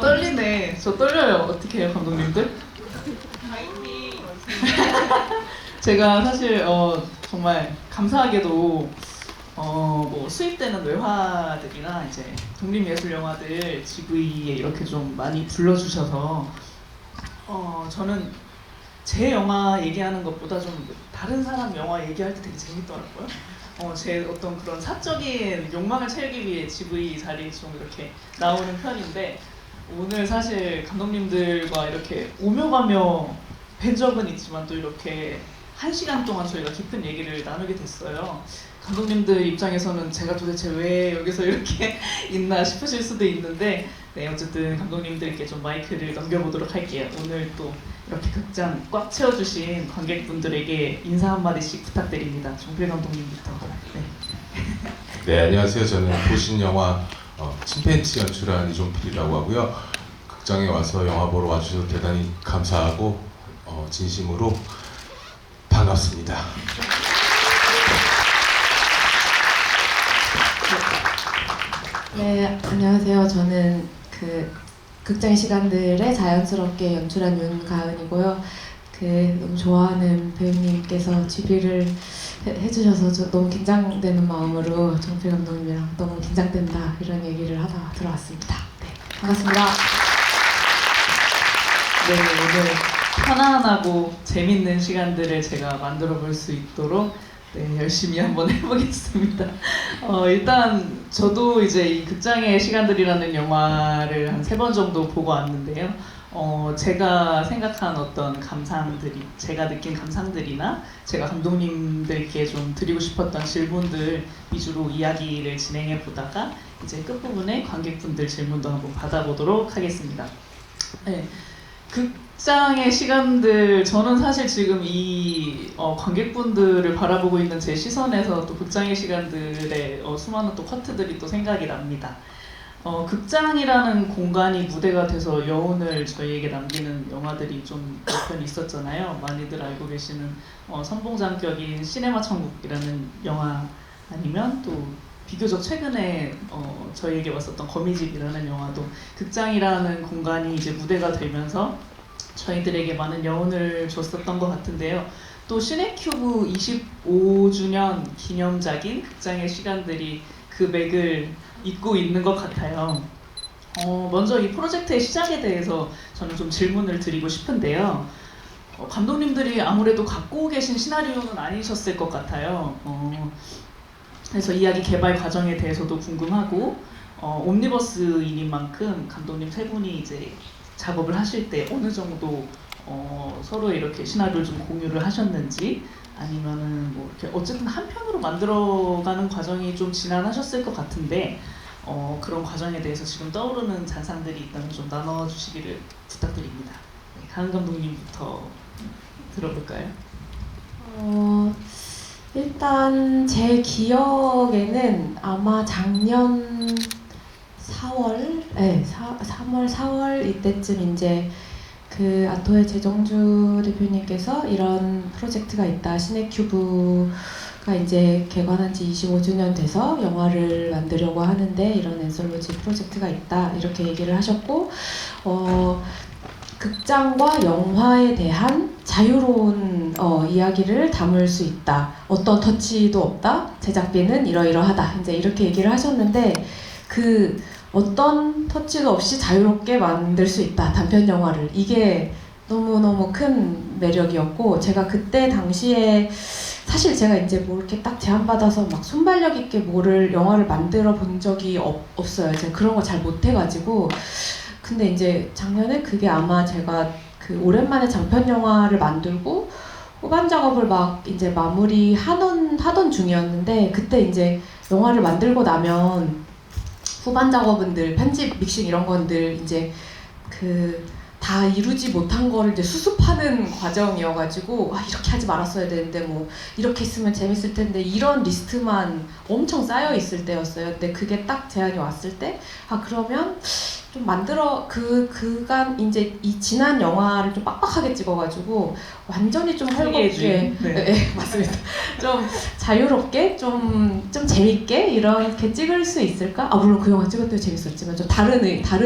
떨리네. 저 떨려요. 어떻게 해요, 감독님들? 제가 사실 정말 감사하게도 뭐 수입되는 외화들이나 이제 독립예술 영화들 GV에 이렇게 좀 많이 불러주셔서 저는 제 영화 얘기하는 것보다 좀 다른 사람 영화 얘기할 때 되게 재밌더라고요. 제 어떤 그런 사적인 욕망을 채우기 위해 GV 자리에 좀 이렇게 나오는 편인데 오늘 사실 감독님들과 이렇게 오며 가며 뵌 적은 있지만 또 이렇게 1시간 동안 저희가 깊은 얘기를 나누게 됐어요. 감독님들 입장에서는 제가 도대체 왜 여기서 이렇게 있나 싶으실 수도 있는데 네, 어쨌든 감독님들께 좀 마이크를 넘겨보도록 할게요. 오늘 또 이렇게 극장 꽉 채워주신 관객분들에게 인사 한마디씩 부탁드립니다. 정필 감독님부터. 네. 네, 안녕하세요. 저는 보신 영화 침팬치 연출한 이종필이라고 하고요. 극장에 와서 영화 보러 와주셔서 대단히 감사하고 진심으로 반갑습니다. 네, 안녕하세요. 저는 극장 시간들에 자연스럽게 연출한 윤가은이고요. 너무 좋아하는 배우님께서 GV를 해주셔서 저 너무 긴장되는 마음으로 정필 감독님이랑 너무 긴장된다 이런 얘기를 하다 들어왔습니다. 네, 반갑습니다. 네, 오늘 편안하고 재밌는 시간들을 제가 만들어 볼 수 있도록 네, 열심히 한번 해보겠습니다. 일단 저도 이제 이 극장의 시간들이라는 영화를 한 3번 정도 보고 왔는데요. 제가 생각한 어떤 감상들이, 제가 느낀 감상들이나 제가 감독님들께 좀 드리고 싶었던 질문들 위주로 이야기를 진행해 보다가 이제 끝부분에 관객분들 질문도 한번 받아보도록 하겠습니다. 네. 극장의 시간들, 저는 사실 지금 이 관객분들을 바라보고 있는 제 시선에서 또 극장의 시간들의 수많은 또 커트들이 또 생각이 납니다. 극장이라는 공간이 무대가 돼서 여운을 저희에게 남기는 영화들이 좀 몇 편 있었잖아요. 많이들 알고 계시는 선봉장격인 시네마 천국이라는 영화, 아니면 또 비교적 최근에 저희에게 왔었던 거미집이라는 영화도 극장이라는 공간이 이제 무대가 되면서 저희들에게 많은 여운을 줬었던 것 같은데요. 또 시네큐브 25주년 기념작인 극장의 시간들이 그 맥을 잇고 있는 것 같아요. 먼저 이 프로젝트의 시작에 대해서 저는 좀 질문을 드리고 싶은데요. 감독님들이 아무래도 갖고 계신 시나리오는 아니셨을 것 같아요. 그래서 이야기 개발 과정에 대해서도 궁금하고 옴니버스인인 만큼 감독님 3분이 이제 작업을 하실 때 어느 정도 서로 이렇게 시나리오를 좀 공유를 하셨는지, 아니면은 뭐 이렇게 어쨌든 한 편으로 만들어가는 과정이 좀 지난하셨을 것 같은데 그런 과정에 대해서 지금 떠오르는 잔상들이 있다면 좀 나눠주시기를 부탁드립니다. 네, 가은 감독님부터 들어볼까요? 일단 제 기억에는 아마 작년 4월, 네, 3월, 4월 이때쯤 이제 아토의 재정주 대표님께서 이런 프로젝트가 있다, 시네큐브가 이제 개관한 지 25주년 돼서 영화를 만들려고 하는데 이런 앤솔로지 프로젝트가 있다 이렇게 얘기를 하셨고, 극장과 영화에 대한 자유로운 이야기를 담을 수 있다. 어떤 터치도 없다. 제작비는 이러이러하다. 이제 이렇게 얘기를 하셨는데 어떤 터치도 없이 자유롭게 만들 수 있다. 단편 영화를. 이게 너무너무 큰 매력이었고, 제가 그때 당시에 사실 제가 이제 뭐 이렇게 딱 제안받아서 막 순발력 있게 영화를 만들어 본 적이 없어요. 제가 그런 거 잘 못해가지고. 근데 이제 작년에 그게 아마 제가 오랜만에 장편 영화를 만들고 후반 작업을 막 이제 하던 중이었는데, 그때 이제 영화를 만들고 나면 후반 작업은들 편집, 믹싱 이런 건들 이제 다 이루지 못한 거를 이제 수습하는 과정이어가지고 이렇게 하지 말았어야 되는데 뭐 이렇게 했으면 재밌을 텐데 이런 리스트만 엄청 쌓여 있을 때였어요. 근데 그게 딱 제안이 왔을 때 그러면 좀 만들어 그간 이제 이 지난 영화를 좀 빡빡하게 찍어가지고 완전히 좀 헐겁게 세계주의. 네. 네, 맞습니다. 좀 자유롭게 좀 재밌게 이렇게 찍을 수 있을까? 아 물론 그 영화 찍을 때 재밌었지만 좀 다른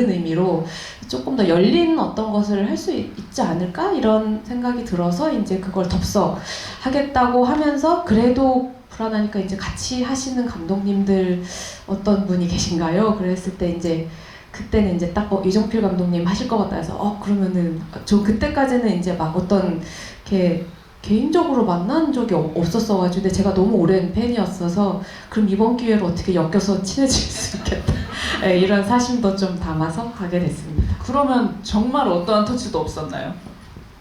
의미로 조금 더 열린 어떤 것을 할 수 있지 않을까 이런 생각이 들어서 이제 그걸 덥석하겠다고 하면서 그래도 불안하니까 이제 같이 하시는 감독님들 어떤 분이 계신가요? 그랬을 때 이제 그때는 이제 딱 이종필 감독님 하실 것 같다 해서 그러면은 저 그때까지는 이제 막 어떤 이렇게 개인적으로 만난 적이 없었어가지고 근데 제가 너무 오랜 팬이었어서 그럼 이번 기회로 어떻게 엮여서 친해질 수 있겠다 네, 이런 사심도 좀 담아서 가게 됐습니다. 그러면 정말 어떠한 터치도 없었나요?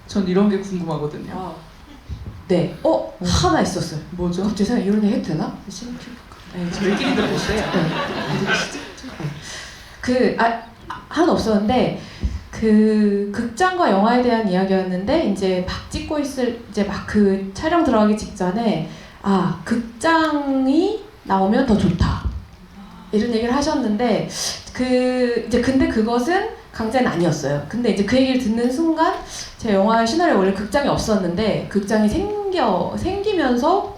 전 이런 게 궁금하거든요. 네, 하나 있었어요. 뭐죠? 갑자기 생각 이런 얘기 해도 되나? 네, 저희끼리 들어보세요. 하나 없었는데 그 극장과 영화에 대한 이야기였는데 이제 막 찍고 이제 막 그 촬영 들어가기 직전에 극장이 나오면 더 좋다 이런 얘기를 하셨는데 근데 그것은 강제는 아니었어요. 근데 이제 그 얘기를 듣는 순간 제 영화 시나리오 원래 극장이 없었는데 극장이 생기면서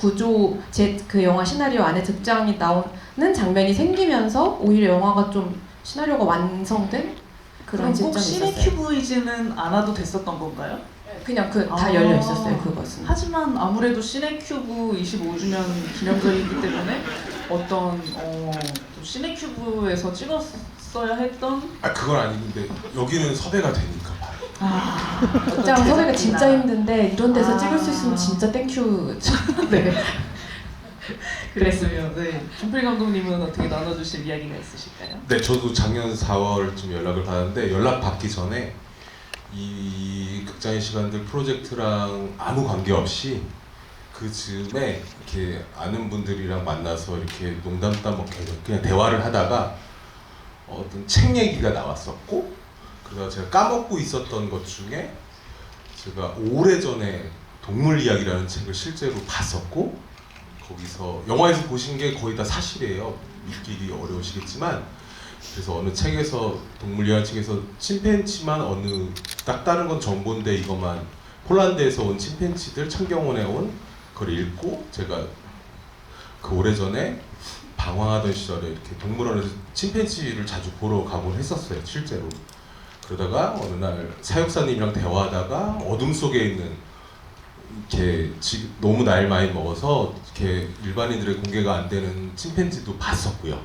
그 영화 시나리오 안에 극장이 나오는 장면이 생기면서 오히려 영화가 좀 시나리오가 완성된 그런 그럼 꼭 시점이 있었어요. 시네큐브이지는 않아도 됐었던 건가요? 그냥 다 열려 있었어요. 그것은. 하지만 아무래도 시네큐브 25주년 기념전이기 때문에 어떤 또 시네큐브에서 찍었어야 했던 그건 아닌데 여기는 섭외가 되니까 봐요. 극장 섭외가 진짜 힘든데 이런 데서 아. 찍을 수 있으면 진짜 땡큐. 네. 그랬으면 네. 종필 감독님은 어떻게 나눠주실 이야기가 있으실까요? 네, 저도 작년 4월쯤 연락을 받았는데 연락 받기 전에 이 극장의 시간들 프로젝트랑 아무 관계 없이 그 즈음에 이렇게 아는 분들이랑 만나서 이렇게 농담 따먹게 그냥 대화를 하다가 어떤 책 얘기가 나왔었고 그러다 제가 까먹고 있었던 것 중에 제가 오래전에 동물 이야기라는 책을 실제로 봤었고 거기서 영화에서 보신 게 거의 다 사실이에요. 믿기기 어려우시겠지만 그래서 어느 책에서 동물 이야기 책에서 침팬지만 딱 다른 건 정보인데 이것만 폴란드에서 온 침팬지들 청경원에 온 그걸 읽고 제가 그 오래전에 방황하던 시절에 이렇게 동물원에서 침팬지를 자주 보러 가곤 했었어요. 실제로. 그러다가 어느 날 사육사님이랑 대화하다가 어둠 속에 있는 이렇게 너무 나이를 많이 먹어서 이렇게 일반인들의 공개가 안 되는 침팬지도 봤었고요.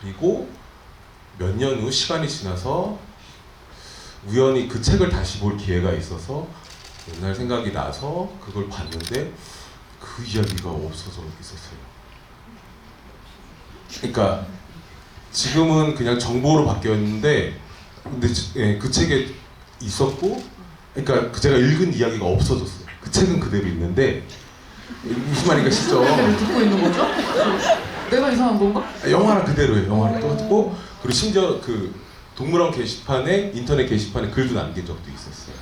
그리고 몇 년 후 시간이 지나서 우연히 그 책을 다시 볼 기회가 있어서 옛날 생각이 나서 그걸 봤는데 그 이야기가 없어져 있었어요. 그러니까 지금은 그냥 정보로 바뀌었는데 근데 그 책에 있었고 그러니까 제가 읽은 이야기가 없어졌어요. 그 책은 그대로 있는데 무슨 말인가 싶죠? 듣고 있는 거죠? 내가 이상한 건가? 영화랑 그대로예요. 영화랑 똑같고 그리고 심지어 그 동물원 게시판에 인터넷 게시판에 글도 남긴 적도 있었어요.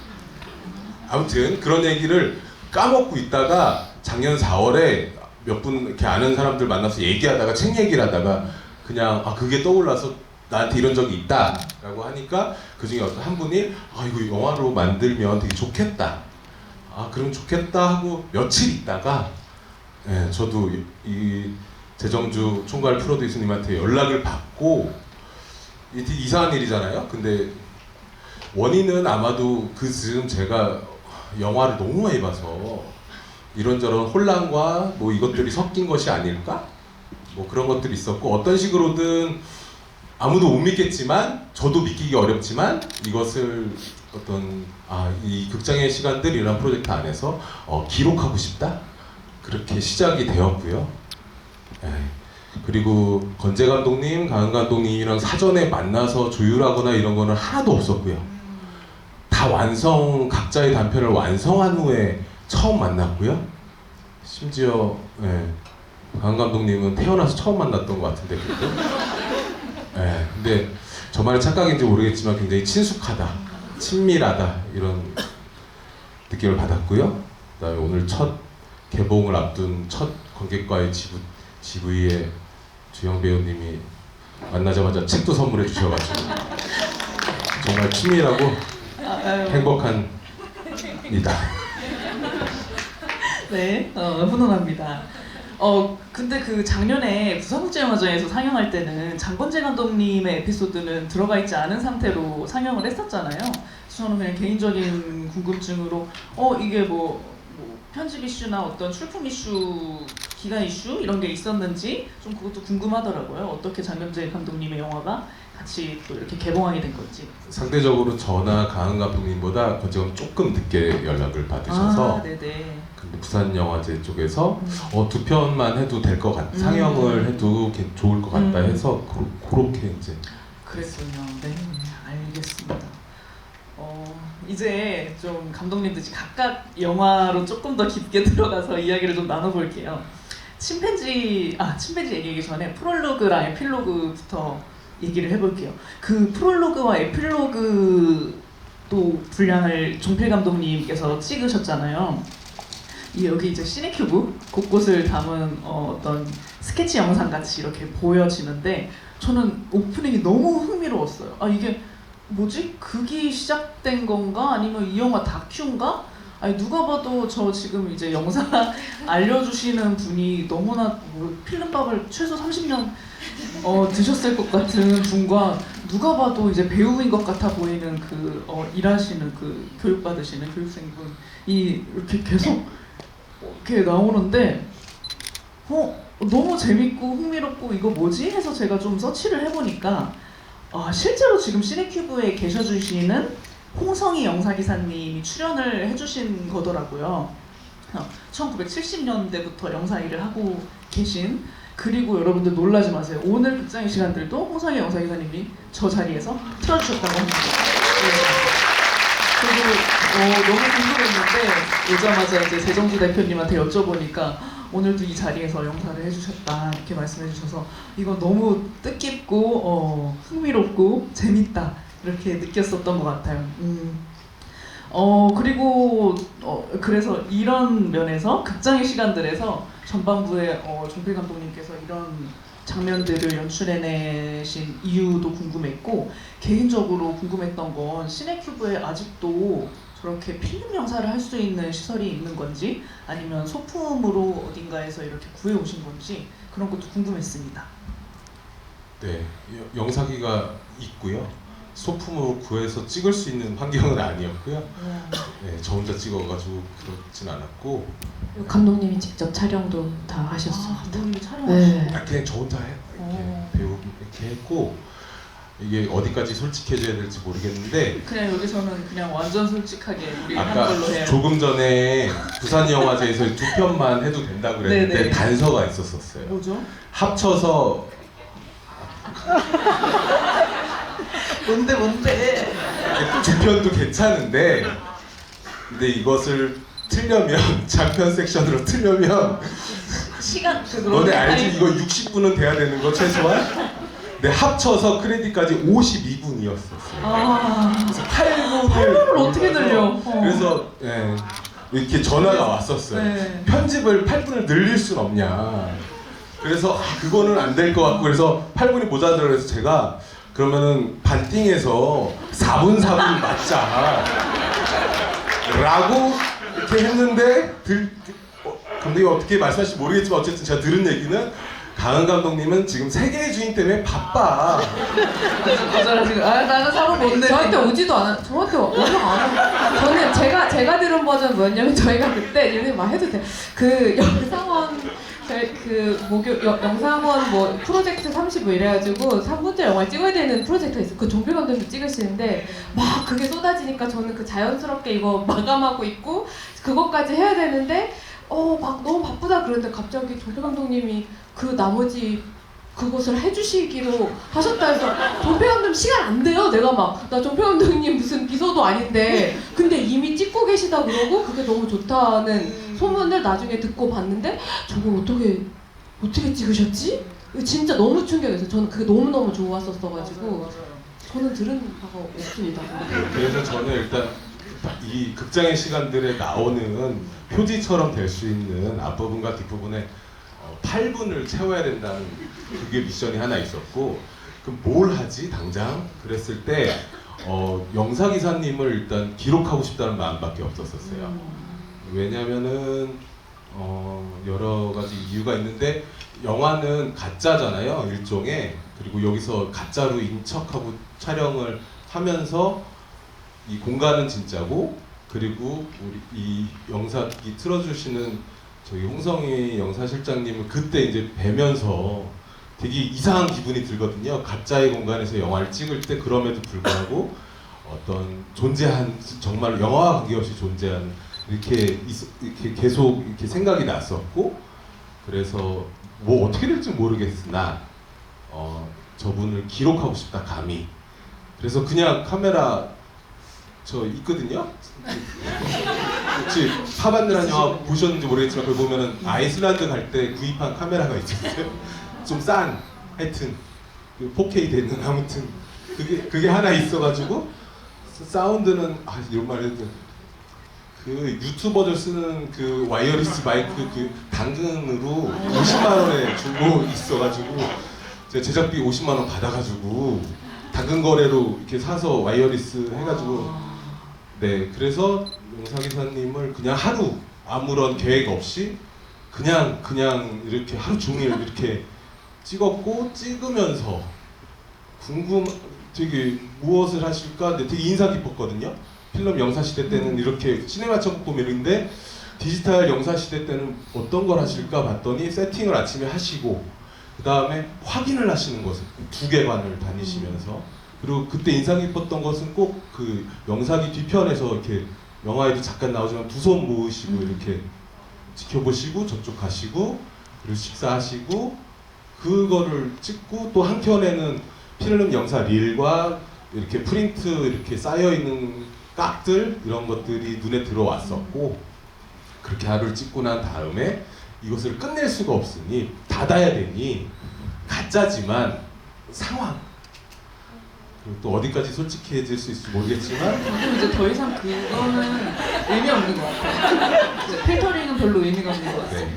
아무튼 그런 얘기를 까먹고 있다가 작년 4월에 몇 분 이렇게 아는 사람들 만나서 얘기하다가 책 얘기를 하다가 그냥 그게 떠올라서 나한테 이런 적이 있다라고 하니까 그 중에 어떤 한 분이 이거 영화로 만들면 되게 좋겠다. 그럼 좋겠다 하고 며칠 있다가 저도 이 재정주 총괄 프로듀서님한테 연락을 받고 이상한 일이잖아요. 근데 원인은 아마도 그 즈음 제가 영화를 너무 많이 봐서 이런저런 혼란과 뭐 이것들이 섞인 것이 아닐까? 뭐 그런 것들이 있었고 어떤 식으로든 아무도 못 믿겠지만 저도 믿기기 어렵지만 이것을 어떤 이 극장의 시간들이라는 프로젝트 안에서 기록하고 싶다? 그렇게 시작이 되었고요. 그리고 건재 감독님, 강은 감독님이랑 사전에 만나서 조율하거나 이런 거는 하나도 없었고요. 다 각자의 단편을 완성한 후에 처음 만났고요. 심지어 강은 감독님은 태어나서 처음 만났던 것 같은데 그래도. 근데 저만의 착각인지 모르겠지만 굉장히 친숙하다, 친밀하다 이런 느낌을 받았고요. 그다음에 오늘 첫 개봉을 앞둔 첫 관객과의 GV에 주영 배우님이 만나자마자 책도 선물해 주셔가지고 정말 친밀하고 행복합니다. 네, 훈훈합니다. 근데 그 작년에 부산국제영화제에서 상영할 때는 장건재 감독님의 에피소드는 들어가 있지 않은 상태로 상영을 했었잖아요. 그래서 저는 그냥 개인적인 궁금증으로 이게 뭐 편집 이슈나 어떤 출품 이슈, 기간 이슈 이런 게 있었는지 좀 그것도 궁금하더라고요. 어떻게 장건재 감독님의 영화가 같이 또 이렇게 개봉하게 된 건지. 상대적으로 저나 강한 감독님보다 권재감 조금 늦게 연락을 받으셔서 네네. 근데 부산영화제 쪽에서 2편만 해도 될 것 같, 상영을 해도 좋을 것 같다 해서 그렇게 이제 그랬군요. 네, 알겠습니다. 이제 좀 감독님들 각각 영화로 조금 더 깊게 들어가서 이야기를 좀 나눠볼게요. 침팬지 얘기하기 전에 프롤로그랑 에필로그부터 얘기를 해볼게요. 그 프롤로그와 에필로그 또 분량을 종필 감독님께서 찍으셨잖아요. 여기 이제 시네큐브 곳곳을 담은 어떤 스케치 영상 같이 이렇게 보여지는데 저는 오프닝이 너무 흥미로웠어요. 이게 뭐지? 극이 시작된 건가? 아니면 이 영화 다큐인가? 아니 누가 봐도 저 지금 이제 영상 알려주시는 분이 너무나 필름밥을 최소 30년 드셨을 것 같은 분과 누가 봐도 이제 배우인 것 같아 보이는 그 일하시는 그 교육받으시는 교육생분이 이렇게 계속 이렇게 나오는데 너무 재밌고 흥미롭고 이거 뭐지? 해서 제가 좀 서치를 해보니까 실제로 지금 시네큐브에 계셔주시는 홍성희 영사기사님이 출연을 해주신 거더라고요. 1970년대부터 영사 일을 하고 계신, 그리고 여러분들 놀라지 마세요. 오늘 극장의 시간들도 홍성희 영사기사님이 저 자리에서 틀어주셨다고 합니다. 네. 그리고 너무 궁금했는데 오자마자 이제 세정주 대표님한테 여쭤보니까 오늘도 이 자리에서 영사를 해주셨다 이렇게 말씀해 주셔서 이거 너무 뜻깊고 흥미롭고 재밌다 이렇게 느꼈었던 것 같아요. 그리고 그래서 이런 면에서 극장의 시간들에서 전반부에 종필 감독님께서 이런 장면들을 연출해내신 이유도 궁금했고, 개인적으로 궁금했던 건 시네큐브에 아직도 저렇게 필름 영사를 할 수 있는 시설이 있는 건지 아니면 소품으로 어딘가에서 이렇게 구해오신 건지 그런 것도 궁금했습니다. 네, 영사기가 있고요. 소품으로 구해서 찍을 수 있는 환경은 아니었고요. 네, 저 혼자 찍어가지고 그렇진 않았고 감독님이 직접 촬영도 다 하셨습니다. 감독님이 촬영하시고. 그냥 저 혼자 이렇게 배우 이렇게 했고, 이게 어디까지 솔직해져야 될지 모르겠는데 그냥 여기서는 그냥 완전 솔직하게 우리 하는 아까 걸로 해요. 조금 전에 부산영화제에서 2편만 해도 된다고 그랬는데 네네. 단서가 있었어요. 뭐죠? 합쳐서 뭔데? 2편도 괜찮은데, 근데 이것을 틀려면 장편 섹션으로 틀려면 시간 너네 알지? 이거 60분은 돼야 되는 거 최소한? 근데 합쳐서 크레딧까지 52분이었었어요. 그래서 8분을 어떻게 늘려? 그래서 이렇게 전화가 왔었어요. 네. 편집을 8분을 늘릴 순 없냐. 그래서 그거는 안 될 것 같고, 그래서 8분이 모자라서 그래서 제가 그러면은 반띵해서 4분 맞자 라고 이렇게 했는데 감독님 어떻게 말씀하실지 모르겠지만 어쨌든 제가 들은 얘기는 강은 감독님은 지금 세계의 주인 때문에 바빠. 거절하시고 나는 4분 못 내. 저한테 오지도 않아. 저한테 연락 안 하고. 저는 제가 들은 버전 뭐였냐면 저희가 그때 이런 말 해도 돼. 그 영상원 영상원 뭐 프로젝트 30 이래가지고 3분째 영화를 찍어야 되는 프로젝트가 있어. 그 종필 감독님도 찍으시는데 막 그게 쏟아지니까 저는 그 자연스럽게 이거 마감하고 있고 그것까지 해야 되는데 막 너무 바쁘다 그러는데 갑자기 종필 감독님이 그 나머지 그것을 해주시기로 하셨다 해서 종필 감독님 시간 안 돼요. 내가 나 종필 감독님 무슨 비서도 아닌데 근데 이미 찍고 계시다 그러고 그게 너무 좋다는 소문을 나중에 듣고 봤는데 저걸 어떻게 찍으셨지? 진짜 너무 충격이었어요. 저는 그게 너무너무 좋았었어가지고 맞아요. 저는 들은 바가 없습니다. 그래서 저는 일단 이 극장의 시간들에 나오는 표지처럼 될 수 있는 앞부분과 뒷부분에 8분을 채워야 된다는 그게 미션이 하나 있었고, 그럼 뭘 하지 당장? 그랬을 때 영사 기사님을 일단 기록하고 싶다는 마음밖에 없었었어요. 왜냐면은 여러 가지 이유가 있는데 영화는 가짜잖아요, 일종의. 그리고 여기서 가짜로 인척하고 촬영을 하면서 이 공간은 진짜고, 그리고 우리 이 영사기 틀어주시는 저희 홍성희 영사실장님을 그때 이제 뵈면서 되게 이상한 기분이 들거든요. 가짜의 공간에서 영화를 찍을 때. 그럼에도 불구하고 어떤 존재한, 정말 영화와 관계없이 존재한 이렇게 계속 이렇게 생각이 났었고, 그래서 뭐 어떻게 될지 모르겠으나 저분을 기록하고 싶다, 감히. 그래서 그냥 카메라 저 있거든요. 혹시 파반드라는 영화 보셨는지 모르겠지만 그걸 보면은 아이슬란드 갈 때 구입한 카메라가 있었어요. 좀 싼, 하여튼 4K 되는, 아무튼 그게 하나 있어가지고 사운드는 이런 말 해도 그 유튜버들 쓰는 그 와이어리스 마이크 그 당근으로 50만 원에 주고 있어가지고 제가 제작비 50만 원 받아가지고 당근 거래로 이렇게 사서 와이어리스 해가지고, 네, 그래서 용사기사님을 그냥 하루 아무런 계획 없이 그냥 이렇게 하루 종일 이렇게 찍었고, 찍으면서 되게 무엇을 하실까? 근데 되게 인상 깊었거든요. 필름 영사 시대 때는 이렇게 시네마 천국보면인데 디지털 영사 시대 때는 어떤 걸 하실까 봤더니 세팅을 아침에 하시고 그 다음에 확인을 하시는 것을 2개관을 다니시면서, 그리고 그때 인상 깊었던 것은 꼭 그 영사기 뒤편에서 이렇게 영화에도 잠깐 나오지만 두 손 모으시고 이렇게 지켜보시고 저쪽 가시고 그리고 식사하시고 그거를 찍고, 또 한켠에는 필름 영사 릴과 이렇게 프린트 이렇게 쌓여 있는 깍들 이런 것들이 눈에 들어왔었고, 그렇게 하루를 찍고 난 다음에 이것을 끝낼 수가 없으니 닫아야 되니 가짜지만 상황, 그리고 또 어디까지 솔직해질 수 있을지 모르겠지만 그럼 이제 더 이상 그거는 의미 없는 것 같아요. 이제 필터링은 별로 의미가 없는 것 같아요. 네.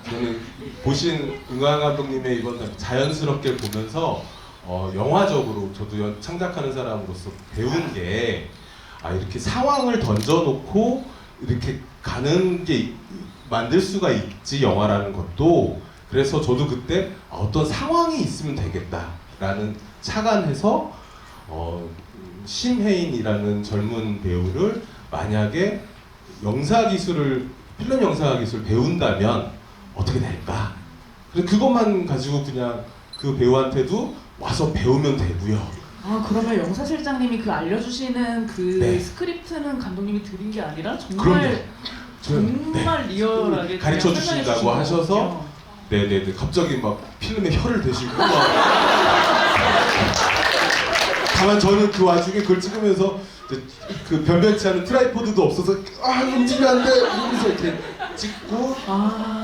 저는 보신 은광 감독님의 이번 자연스럽게 보면서 영화적으로 저도 창작하는 사람으로서 배운 게 이렇게 상황을 던져놓고 이렇게 가는 게 만들 수가 있지, 영화라는 것도. 그래서 저도 그때 어떤 상황이 있으면 되겠다라는 착안해서 심혜인이라는 젊은 배우를 만약에 필름 영사 기술을 배운다면 어떻게 될까? 그래서 그것만 가지고 그냥 그 배우한테도 와서 배우면 되고요. 그러면 영사실장님이 그 알려주시는 그 네. 스크립트는 감독님이 드린 게 아니라 정말 네. 리얼하게 가르쳐 그냥 설명해 주신다고 주신 하셔서 거군요. 네네네, 갑자기 막 필름에 혀를 대시고 막 다만 저는 그 와중에 그걸 찍으면서 그 변변치 않은 트라이포드도 없어서 움직이면 안 돼! 이러면서 이렇게 찍고,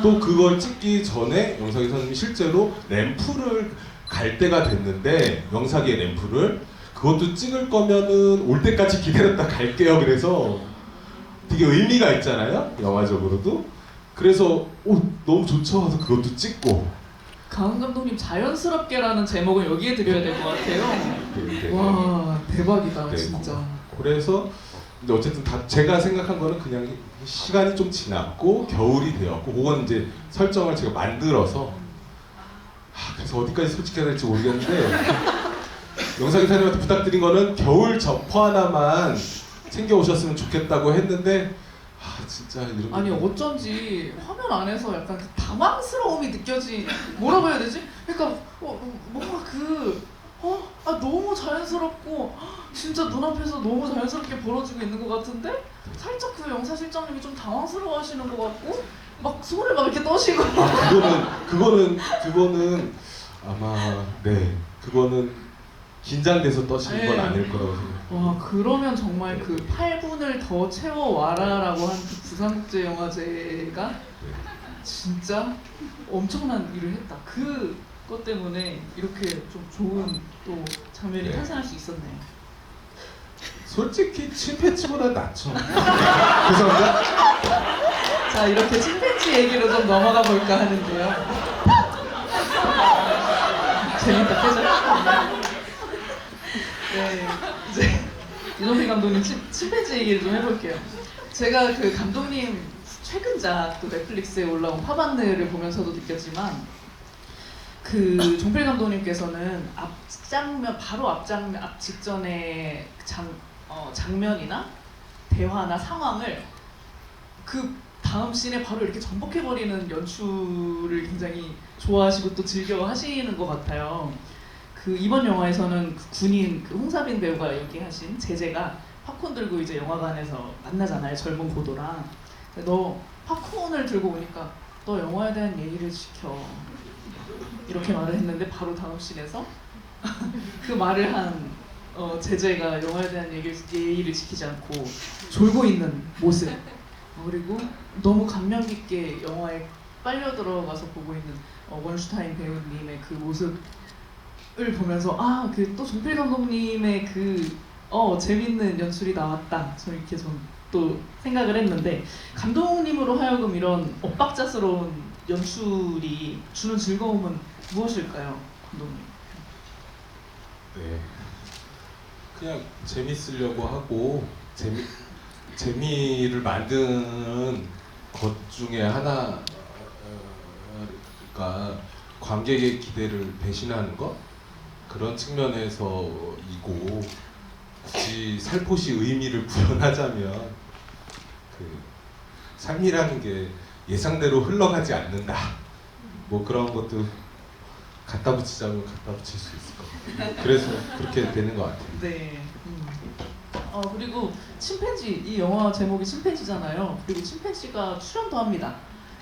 또 그걸 찍기 전에 영사기 선생님이 실제로 램프를 갈 때가 됐는데, 영사기의 램프를 그것도 찍을 거면은 올 때까지 기다렸다 갈게요. 그래서 되게 의미가 있잖아요, 영화적으로도. 그래서 너무 좋죠 해서 그것도 찍고. 강은 감독님 자연스럽게라는 제목을 여기에 드려야 될 것 같아요. 네. 와 대박이다 네. 진짜. 그래서 근데 어쨌든 다 제가 생각한 거는 그냥 시간이 좀 지났고 겨울이 되었고, 그건 이제 설정을 제가 만들어서 그래서 어디까지 솔직해야 될지 모르겠는데 영사기사님한테 부탁드린 거는 겨울 점퍼 하나만 챙겨 오셨으면 좋겠다고 했는데 진짜 이런 아니 어쩐지 화면 안에서 약간 그 당황스러움이 뭐라고 해야 되지? 그러니까 뭔가 너무 자연스럽고 진짜 눈앞에서 너무 자연스럽게 벌어지고 있는 것 같은데 살짝 그 영사실장님이 좀 당황스러워하시는 것 같고 막 손을 막 이렇게 떠시고. 그거는 아마 그거는 긴장돼서 떠시는 건 네. 아닐 거라고 생각해요. 와 그러면 정말 그 8분을 더 채워와라라고 한 그 부산국제영화제가 진짜 엄청난 일을 했다. 그것 때문에 이렇게 좀 좋은 또 장면이 탄생할 수 있었네요. 솔직히 침팬지보다 낫죠. 죄송합니다. 자 이렇게 침팬지 얘기로 좀 넘어가 볼까 하는데요. 재밌다 표정. 네, 이제 이종필 감독님 침팬지 얘기를 좀 해볼게요. 제가 그 감독님 최근작 또 넷플릭스에 올라온 파반느를 보면서도 느꼈지만 그 종필 감독님께서는 앞장면 바로 앞장면 앞 직전에 장면이나 대화나 상황을 그 다음 씬에 바로 이렇게 전복해버리는 연출을 굉장히 좋아하시고 또 즐겨 하시는 것 같아요. 그 이번 영화에서는 그 군인 그 홍사빈 배우가 연기하신 제재가 팝콘 들고 이제 영화관에서 만나잖아요, 젊은 고도랑. 근데 너 팝콘을 들고 오니까 너 영화에 대한 예의를 지켜 이렇게 말을 했는데 바로 다음 씬에서 그 말을 한 제재가 영화에 대한 예의를 지키지 않고 졸고 있는 모습, 그리고 너무 감명 깊게 영화에 빨려 들어가서 보고 있는 원슈타인 배우님의 그 모습을 보면서 그 또 종필 감독님의 그 재밌는 연출이 나왔다. 저는 이렇게 또 생각을 했는데, 감독님으로 하여금 이런 엇박자스러운 연출이 주는 즐거움은 무엇일까요, 감독님? 네, 그냥 재밌으려고 하고 재미를 만드는 것 중에 하나가 관객의 기대를 배신하는 것, 그런 측면에서이고, 굳이 살포시 의미를 구현하자면 그 삶이라는 게 예상대로 흘러가지 않는다, 뭐 그런 것도 갖다 붙이자면 갖다 붙일 수 있을 것 같아요. 그래서 그렇게 되는 것 같아요. 네. 그리고 침팬지, 이 영화 제목이 침팬지잖아요. 그리고 침팬지가 출연도 합니다.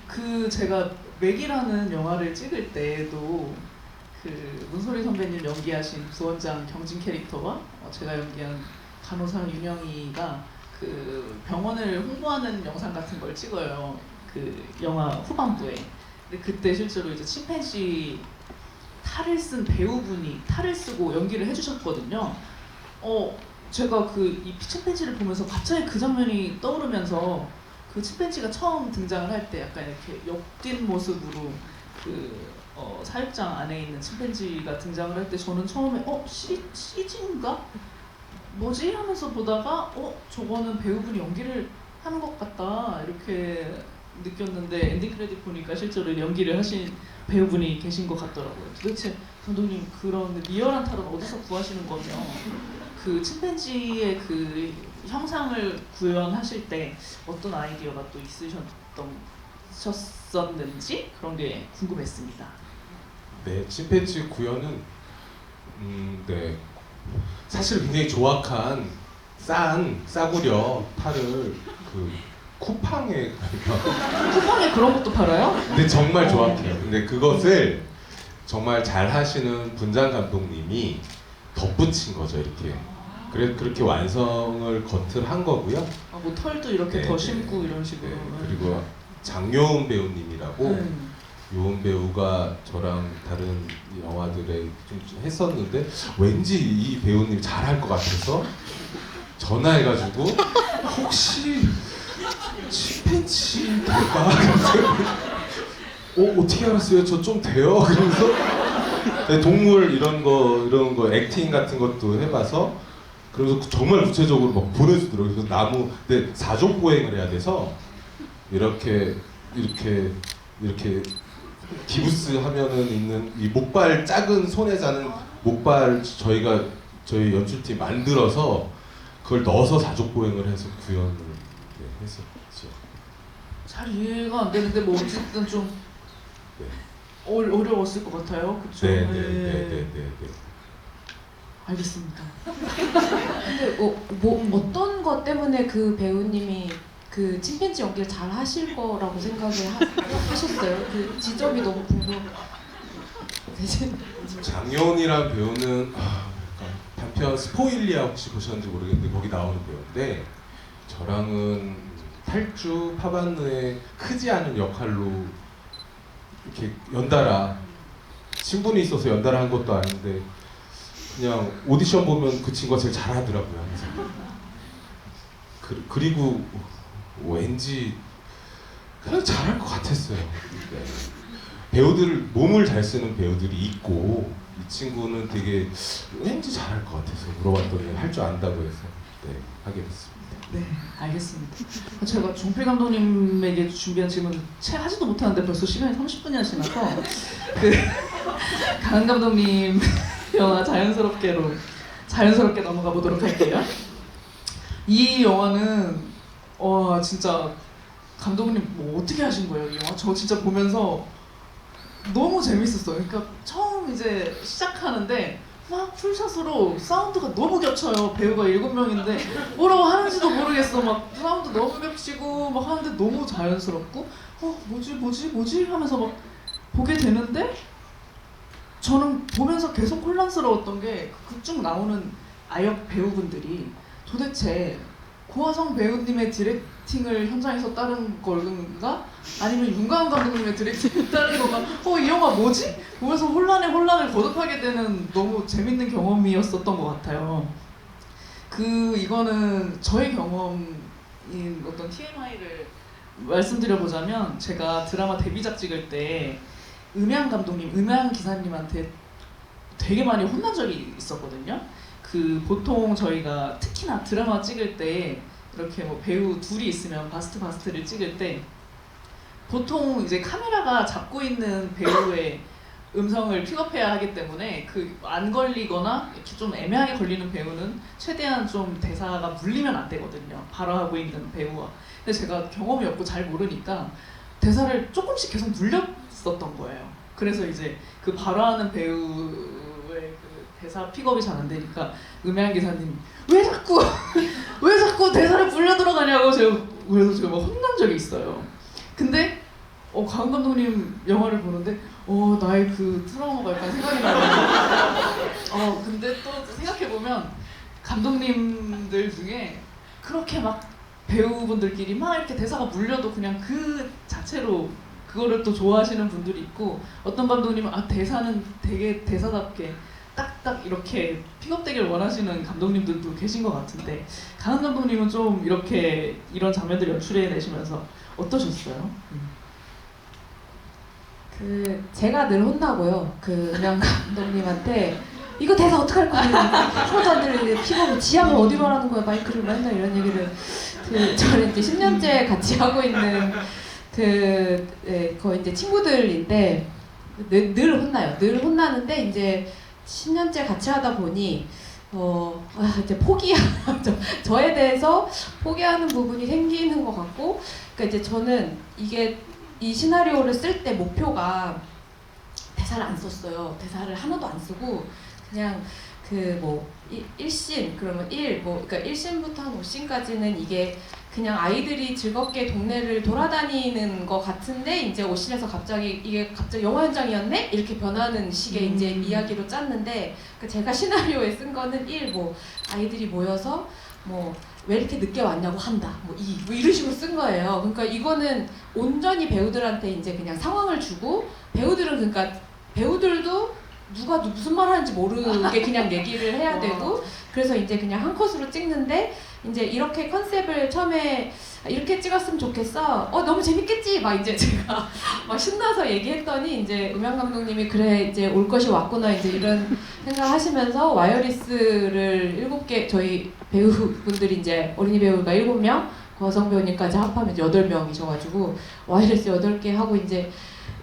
그 제가 맥이라는 영화를 찍을 때도 그 문소리 선배님 연기하신 부원장 경진 캐릭터와 제가 연기한 간호사 윤영이가 그 병원을 홍보하는 영상 같은 걸 찍어요. 그 영화 후반부에. 근데 그때 실제로 이제 침팬지 탈을 쓴 배우분이 탈을 쓰고 연기를 해주셨거든요. 제가 이 침팬지를 보면서 갑자기 그 장면이 떠오르면서, 그 침팬지가 처음 등장을 할 때 약간 이렇게 옆뒷 모습으로 그 사육장 안에 있는 침팬지가 등장을 할 때 저는 처음에 CG인가? 뭐지? 하면서 보다가 저거는 배우분이 연기를 하는 것 같다 이렇게 느꼈는데, 엔딩 크레딧 보니까 실제로 연기를 하신 배우분이 계신 것 같더라고요. 도대체 감독님 그런 리얼한 탈은 어디서 구하시는 거며, 그 침팬지의 그 형상을 구현하실 때 어떤 아이디어가 또 있으셨었는지 그런 게 궁금했습니다. 네, 침팬지 구현은 네, 사실 굉장히 조악한 싸구려 탈을 그 쿠팡에 쿠팡에 그런 것도 팔아요? 근데 정말 조악해요. 근데 그것을 정말 잘 하시는 분장 감독님이 덧붙인 거죠, 이렇게. 그렇게 완성을 겉을 한 거고요. 뭐 털도 이렇게 네, 더 네, 심고 이런 식으로. 네, 그리고 장요은 배우님이라고 요은 배우가 저랑 다른 영화들에 좀 했었는데, 왠지 이 배우님 잘할 것 같아서 전화해가지고 혹시 침팬지 될까? 어떻게 알았어요? 저 좀 돼요? 그러면서 동물 이런 거 액팅 같은 것도 해봐서, 그래서 정말 구체적으로 막 보내주더라고요. 그래서 근데 사족 보행을 해야 돼서 이렇게 기부스 하면은 있는 이 목발, 작은 손에 자는 목발, 저희 연출팀 만들어서 그걸 넣어서 사족 보행을 해서 구현을 했었죠. 잘 이해가 안 되는데 뭐 어쨌든 좀 네. 어려웠을 것 같아요. 그렇죠? 네. 알겠습니다. 근데 어떤 것 때문에 그 배우님이 그 침팬지 연기를 잘 하실 거라고 생각을 하셨어요? 그 지점이 너무 궁금해요. 장요은이란 배우는 단편 스포일리아 혹시 보셨는지 모르겠는데 거기 나오는 배우인데, 저랑은 탈주 파반느의 크지 않은 역할로 이렇게 연달아, 신분이 있어서 연달아 한 것도 아닌데 그냥 오디션 보면 그 친구가 제일 잘하더라고요, 항상. 그리고 왠지 그냥 잘할 것 같았어요. 네. 몸을 잘 쓰는 배우들이 있고 이 친구는 되게 왠지 잘할 것 같아서 물어봤더니 할 줄 안다고 해서 네, 하게 됐습니다. 네, 알겠습니다. 제가 종필 감독님에게 준비한 질문 채 하지도 못하는데 벌써 시간이 30분이나 지나서 그 강은 감독님 영화 자연스럽게 넘어가 보도록 할게요. 이 영화는 진짜 감독님 뭐 어떻게 하신 거예요, 이 영화? 저 진짜 보면서 너무 재밌었어요. 그러니까 처음 이제 시작하는데 막 풀샷으로 사운드가 너무 겹쳐요. 배우가 7명인데 뭐라고 하는지도 모르겠어. 막 사운드 너무 겹치고 막 하는데 너무 자연스럽고 뭐지 하면서 막 보게 되는데 저는 보면서 계속 혼란스러웠던 게 극 중 나오는 아역 배우분들이 도대체 고화성 배우님의 디렉팅을 현장에서 따른 건가? 아니면 윤가은 감독님의 디렉팅을 따른 건가? 이 영화 뭐지? 보면서 혼란을 거듭하게 되는 너무 재밌는 경험이었었던 것 같아요. 이거는 저의 경험인 어떤 TMI를 말씀드려보자면 제가 드라마 데뷔작 찍을 때 음향 기사님한테 되게 많이 혼난 적이 있었거든요. 보통 저희가 특히나 드라마 찍을 때 이렇게 뭐 배우 둘이 있으면 바스트를 찍을 때 보통 이제 카메라가 잡고 있는 배우의 음성을 픽업해야 하기 때문에 안 걸리거나 이렇게 좀 애매하게 걸리는 배우는 최대한 좀 대사가 물리면 안 되거든요. 발화하고 있는 배우와. 근데 제가 경험이 없고 잘 모르니까 대사를 조금씩 계속 물렸었던 거예요. 그래서 이제 발화하는 배우의 대사 픽업이 잘 안 되니까 음향 기사님 왜 자꾸 대사를 불려 들어가냐고 그래서 제가 막 혼난 적이 있어요. 근데 강은 감독님 영화를 보는데 나의 트라우마가 약간 생각이 나요. 근데 또 생각해 보면 감독님들 중에 그렇게 막 배우분들끼리 막 이렇게 대사가 물려도 그냥 그 자체로 그거를 또 좋아하시는 분들이 있고 어떤 감독님은 대사는 되게 대사답게 딱딱 이렇게 픽업되길 원하시는 감독님들도 계신 것 같은데 강은 감독님은 좀 이렇게 이런 장면들 연출해내시면서 어떠셨어요? 제가 늘 혼나고요. 음향 감독님한테 이거 대사 어떡할 거야? 하나도 안 들리는데 픽업을 지압을 어디로 하라는 거야? 마이크를 맨날 이런 얘기를 저는 이제 10년째 같이 하고 있는 거의 이제 친구들인데 늘 혼나요. 늘 혼나는데 이제 10년째 같이 하다 보니 이제 저에 대해서 포기하는 부분이 생기는 것 같고, 그러니까 이제 저는 이 시나리오를 쓸 때 목표가 대사를 안 썼어요. 대사를 하나도 안 쓰고 그냥 1씬 그러면 그러니까 1씬부터 한 5씬까지는 이게 그냥 아이들이 즐겁게 동네를 돌아다니는 것 같은데 이제 5씬에서 갑자기 영화 현장이었네? 이렇게 변하는 식의 이제 이야기로 짰는데 제가 시나리오에 쓴 거는 아이들이 모여서 왜 이렇게 늦게 왔냐고 한다. 이런 식으로 쓴 거예요. 그러니까 이거는 온전히 배우들한테 이제 그냥 상황을 주고 배우들도 누가 무슨 말 하는지 모르게 그냥 얘기를 해야 되고 그래서 이제 그냥 한 컷으로 찍는데 이제 이렇게 컨셉을 처음에 이렇게 찍었으면 좋겠어. 너무 재밌겠지. 이제 제가 신나서 얘기했더니 이제 음향 감독님이 그래 이제 올 것이 왔구나 이제 이런 생각하시면서 와이어리스를 7개 저희 배우분들이 이제 어린이 배우가 7명, 거성 배우님까지 합하면 이제 8명이셔가지고 와이어리스 8개 하고 이제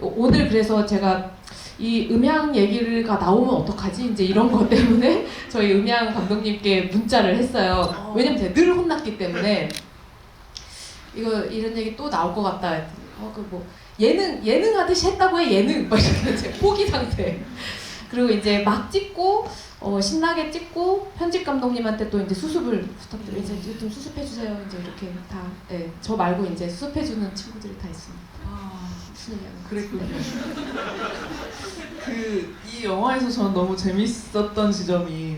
오늘 그래서 제가 이 음향 얘기가 나오면 어떡하지? 이제 이런 것 때문에 저희 음향 감독님께 문자를 했어요. 왜냐면 제가 늘 혼났기 때문에 이런 얘기 또 나올 것 같다. 예능 하듯이 했다고 해 예능. 이렇게 이제 포기 상태. 그리고 이제 막 찍고 신나게 찍고 편집 감독님한테 또 이제 수습을 부탁드려요. 이제 좀 수습해 주세요. 이제 이렇게 다 저 말고 이제 수습해 주는 친구들이 다 있습니다. 무슨 얘기하는 그랬군요. 이 영화에서 저는 너무 재밌었던 지점이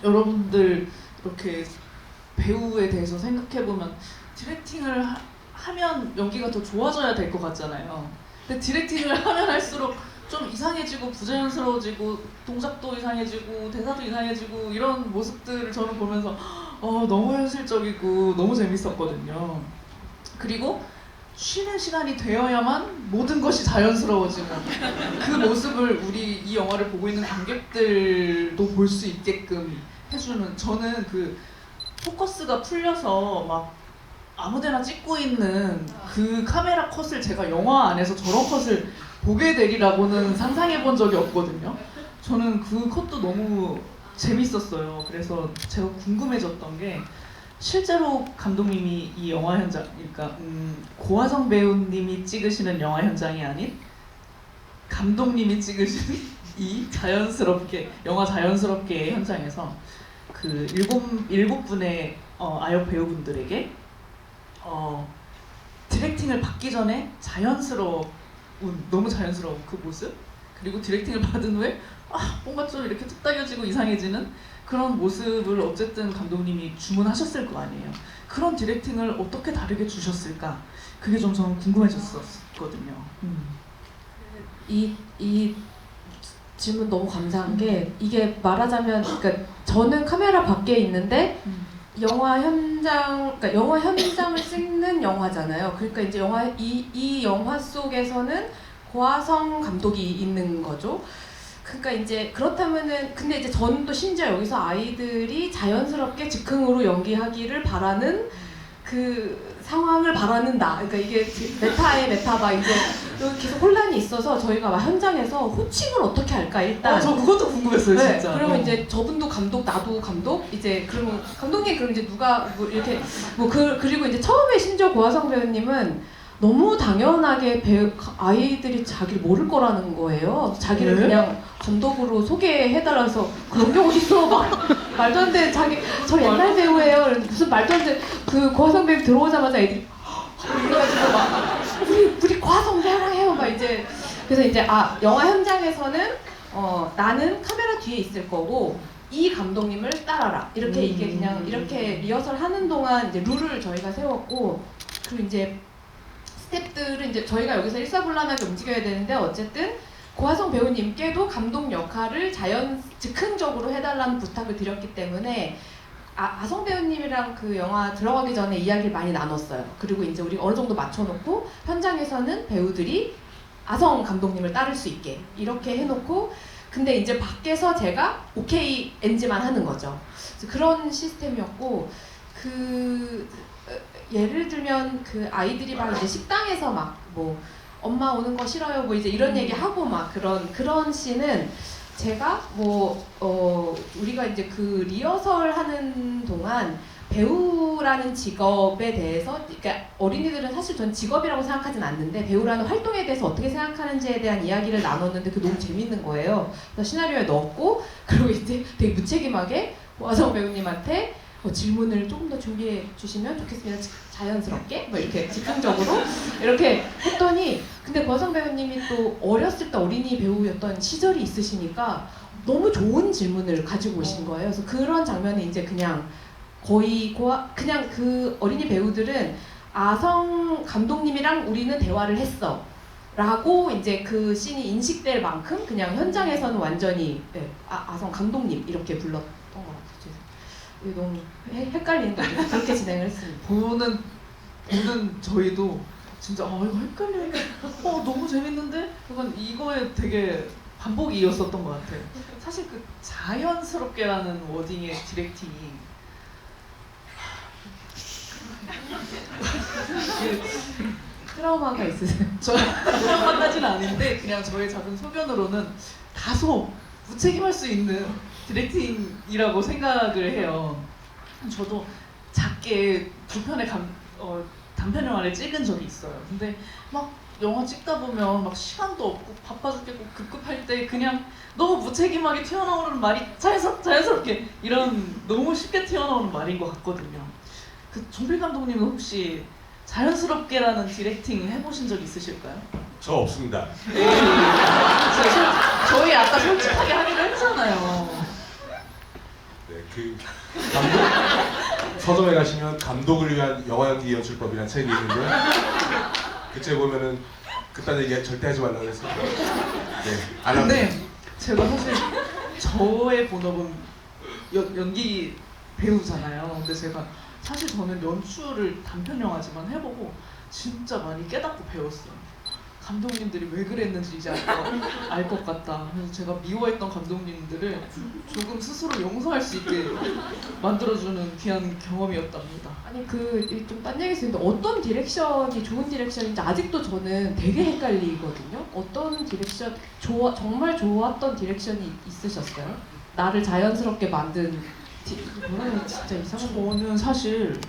여러분들 이렇게 배우에 대해서 생각해보면 디렉팅을 하면 연기가 더 좋아져야 될 것 같잖아요. 근데 디렉팅을 하면 할수록 좀 이상해지고 부자연스러워지고 동작도 이상해지고 대사도 이상해지고 이런 모습들을 저는 보면서 너무 현실적이고 너무 재밌었거든요. 그리고 쉬는 시간이 되어야만 모든 것이 자연스러워지는 그 모습을 우리 이 영화를 보고 있는 관객들도 볼 수 있게끔 해주는, 저는 그 포커스가 풀려서 막 아무데나 찍고 있는 그 카메라 컷을 제가 영화 안에서 저런 컷을 보게 되리라고는 상상해 본 적이 없거든요. 저는 그 컷도 너무 재밌었어요. 그래서 제가 궁금해졌던 게, 실제로 감독님이 이 영화 현장, 그러니까 고화성 배우님이 찍으시는 영화 현장이 아닌 감독님이 찍으시는 이 자연스럽게, 영화 자연스럽게의 현장에서 그 일곱 분의 아역 배우분들에게 디렉팅을 받기 전에 너무 자연스러운 그 모습, 그리고 디렉팅을 받은 후에 뭔가 좀 이렇게 뚝 따겨지고 이상해지는 그런 모습을 어쨌든 감독님이 주문하셨을 거 아니에요. 그런 디렉팅을 어떻게 다르게 주셨을까? 그게 좀 저는 궁금해졌었거든요. 이 질문 너무 감사한 게, 이게 말하자면, 그러니까 저는 카메라 밖에 있는데 영화 현장을 찍는 영화잖아요. 그러니까 이제 이 영화 속에서는 고화성 감독이 있는 거죠. 그러니까 이제 그렇다면은, 근데 이제 저는 또 심지어 여기서 아이들이 자연스럽게 즉흥으로 연기하기를 바라는 그 상황을 바라는 나. 그러니까 이게 메타의 메타바, 이제 여기 계속 혼란이 있어서 저희가 막 현장에서 호칭을 어떻게 할까 일단. 저 그것도 궁금했어요, 네, 진짜. 그러면 이제 저분도 감독, 나도 감독, 이제 그러면 감독님, 그럼 이제 누가 뭐 이렇게 그리고 이제 처음에 심지어 고화성 배우님은 너무 당연하게 아이들이 자기를 모를 거라는 거예요. 자기를 네? 그냥 감독으로 소개해달라서, 그런 게 어딨어, 막 말도 안 돼, 저 옛날 배우예요. 무슨 말도 안 돼. 그 고화성 배우 들어오자마자 애들이 이래가지고 막 우리 고화성 배우랑 해요, 막 이제. 그래서 이제 영화 현장에서는 나는 카메라 뒤에 있을 거고 이 감독님을 따라라, 이렇게 이게 그냥 이렇게 리허설 하는 동안 이제 룰을 저희가 세웠고, 그리고 이제 스태프들은 이제 저희가 여기서 일사불란하게 움직여야 되는데, 어쨌든 고화성 배우님께도 감독 역할을 즉흥적으로 해달라는 부탁을 드렸기 때문에 아성 배우님이랑 그 영화 들어가기 전에 이야기를 많이 나눴어요. 그리고 이제 우리 어느 정도 맞춰놓고 현장에서는 배우들이 아성 감독님을 따를 수 있게 이렇게 해놓고, 근데 이제 밖에서 제가 오케이 NG만 하는 거죠. 그런 시스템이었고, 예를 들면 그 아이들이 막 이제 식당에서 막 뭐 엄마 오는 거 싫어요 뭐 이제 이런 얘기 하고 막 그런 씬은 제가 우리가 이제 그 리허설 하는 동안 배우라는 직업에 대해서, 그러니까 어린이들은 사실 전 직업이라고 생각하진 않는데 배우라는 활동에 대해서 어떻게 생각하는지에 대한 이야기를 나눴는데 그게 너무 재밌는 거예요. 그래서 시나리오에 넣었고, 그리고 이제 되게 무책임하게 고화성 배우님한테 질문을 조금 더 준비해 주시면 좋겠습니다. 자연스럽게 뭐 이렇게 즉흥적으로 이렇게 했더니, 근데 고화성 배우님이 또 어렸을 때 어린이 배우였던 시절이 있으시니까 너무 좋은 질문을 가지고 오신 거예요. 그래서 그런 장면이 이제 그냥 거의 그냥 그 어린이 배우들은 아성 감독님이랑 우리는 대화를 했어 라고 이제 그 씬이 인식될 만큼 그냥 현장에서는 완전히 아성 감독님 이렇게 불렀던 것 같아요. 이게 너무 헷갈리는 거죠. 그렇게 진행을 했습니다. 보는 저희도 진짜 이거 헷갈리니까 너무 재밌는데? 약간 이거에 되게 반복이 이었었던 것 같아요. 사실 그 자연스럽게라는 워딩의 디렉팅이 트라우마가 있으세요? 트라우마까지는 아닌데, 그냥 저의 작은 소견으로는 다소 무책임할 수 있는 디렉팅이라고 생각을 해요. 저도 작게 두 편의 단편 영화를 찍은 적이 있어요. 근데 막 영화 찍다 보면 막 시간도 없고 바빠 죽겠고 급급할 때 그냥 너무 무책임하게 튀어나오는 말이 자연스럽게 이런 너무 쉽게 튀어나오는 말인 것 같거든요. 그 종필 감독님은 혹시 자연스럽게라는 디렉팅 해보신 적 있으실까요? 저 없습니다. 저희 아까 솔직하게 하기로 했잖아요. 네, 그 감독 서점에 가시면 감독을 위한 영화 연기 연출법이라는 책이 있는데요. 그 책 보면은 그딴 얘기 절대 하지 말라고 했어요. 네, 안 합니다. 근데 제가 사실 저의 본업은 연기 배우잖아요. 근데 제가 사실 저는 연출을 단편 영화지만 해보고 진짜 많이 깨닫고 배웠어요. 감독님들이 왜 그랬는지 이제 알 것 같다. 그래서 제가 미워했던 감독님들을 조금 스스로 용서할 수 있게 만들어주는 귀한 경험이었답니다. 아니 좀 딴 얘기 있는데 어떤 디렉션이 좋은 디렉션인지 아직도 저는 되게 헷갈리거든요. 어떤 디렉션 정말 좋았던 디렉션이 있으셨어요? 나를 자연스럽게 만든 뭐라 진짜 이상한 저는 사실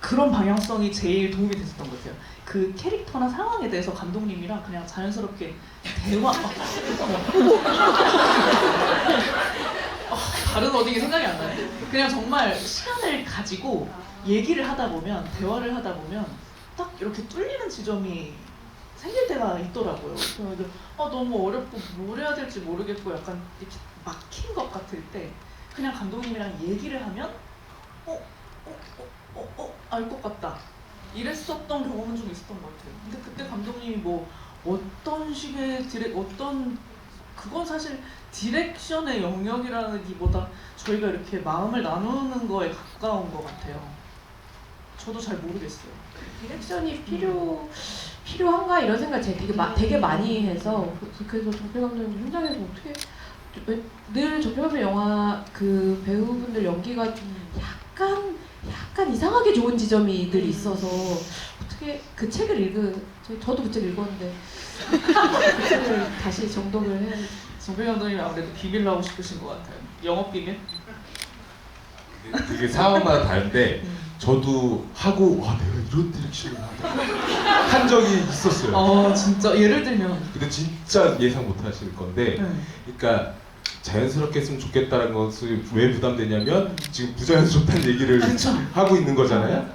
그런 방향성이 제일 도움이 됐었던 것 같아요. 그 캐릭터나 상황에 대해서 감독님이랑 그냥 자연스럽게 대화 다른 어딩이 생각이 안 나요. 그냥 정말 시간을 가지고 얘기를 하다 보면 대화를 하다 보면 딱 이렇게 뚫리는 지점이 생길 때가 있더라고요. 그래서 너무 어렵고 뭘 해야 될지 모르겠고 약간 이렇게 막힌 것 같을 때 그냥 감독님이랑 얘기를 하면 알 것 같다. 이랬었던 경험은 좀 있었던 것 같아요. 근데 그때 감독님이 뭐 어떤 식의 그건 사실 디렉션의 영역이라기보다 저희가 이렇게 마음을 나누는 거에 가까운 것 같아요. 저도 잘 모르겠어요. 디렉션이 필요한가 이런 생각 제가 되게 많이 해서 그래서 정필 감독님 현장에서 어떻게 늘 정필 감독 영화 그 배우분들 연기가 좀 약간 이상하게 좋은 지점이 늘 있어서 어떻게 그 책을 저도 그 책 읽었는데 그 책을 다시 정독을 해야 정필 감독님이 아무래도 비밀로 하고 싶으신 것 같아요. 영업 비밀? 그게 상황마다 다른데 저도 하고 내가 이런 디렉션을 한 적이 있었어요. 진짜 예를 들면 근데 진짜 예상 못 하실 건데 그러니까 자연스럽게 했으면 좋겠다는 것을 왜 부담되냐면 지금 부자연스럽다는 얘기를 그쵸. 하고 있는 거잖아요.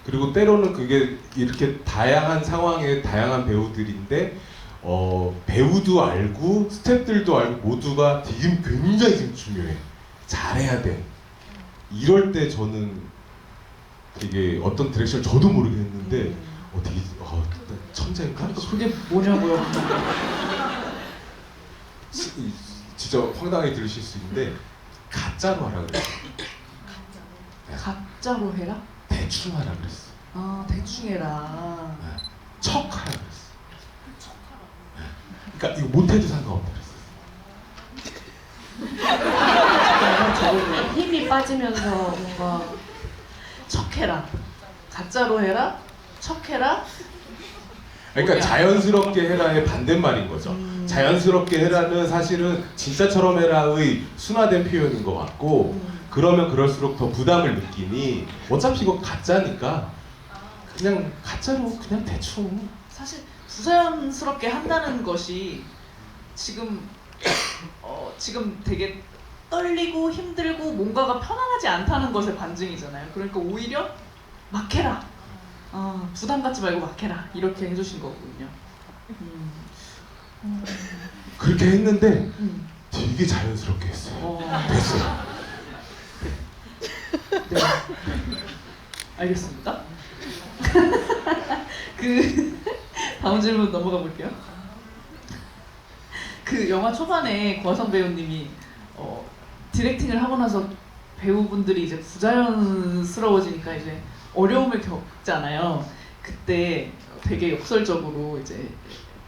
그리고 때로는 그게 이렇게 다양한 상황에 다양한 배우들인데 배우도 알고 스태프들도 알고 모두가 되게 굉장히 지금 중요해. 잘해야 돼. 이럴 때 저는 되게 어떤 디렉션을 저도 모르게 했는데 되게 천재인가? 그게 뭐냐고요? 진짜 황당하게 들으실 수 있는데 가짜로 하라 그랬어. 가짜로 해라? 대충 하라 그랬어. 대충 해라. 척 하라 그랬어. 그러니까 이거 못해도 상관없다 그랬어. 힘이 빠지면서 뭔가 척해라. 가짜로 해라. 척해라. 그러니까 뭐야? 자연스럽게 해라의 반대말인 거죠. 자연스럽게 해라는 사실은 진짜처럼 해라의 순화된 표현인 것 같고 그러면 그럴수록 더 부담을 느끼니 어차피 이거 가짜니까 그냥 가짜로 그냥 대충 사실 부자연스럽게 한다는 것이 지금 되게 떨리고 힘들고 뭔가가 편안하지 않다는 것의 반증이잖아요. 그러니까 오히려 막 해라. 부담 갖지 말고 막 해라. 이렇게 해주신 거거든요. 그렇게 했는데 되게 자연스럽게 했어요. 됐어요. 네. 알겠습니다. 다음 질문 넘어가 볼게요. 그 영화 초반에 고화성 배우님이 디렉팅을 하고 나서 배우분들이 이제 부자연스러워지니까 이제 어려움을 겪잖아요. 그때 되게 역설적으로 이제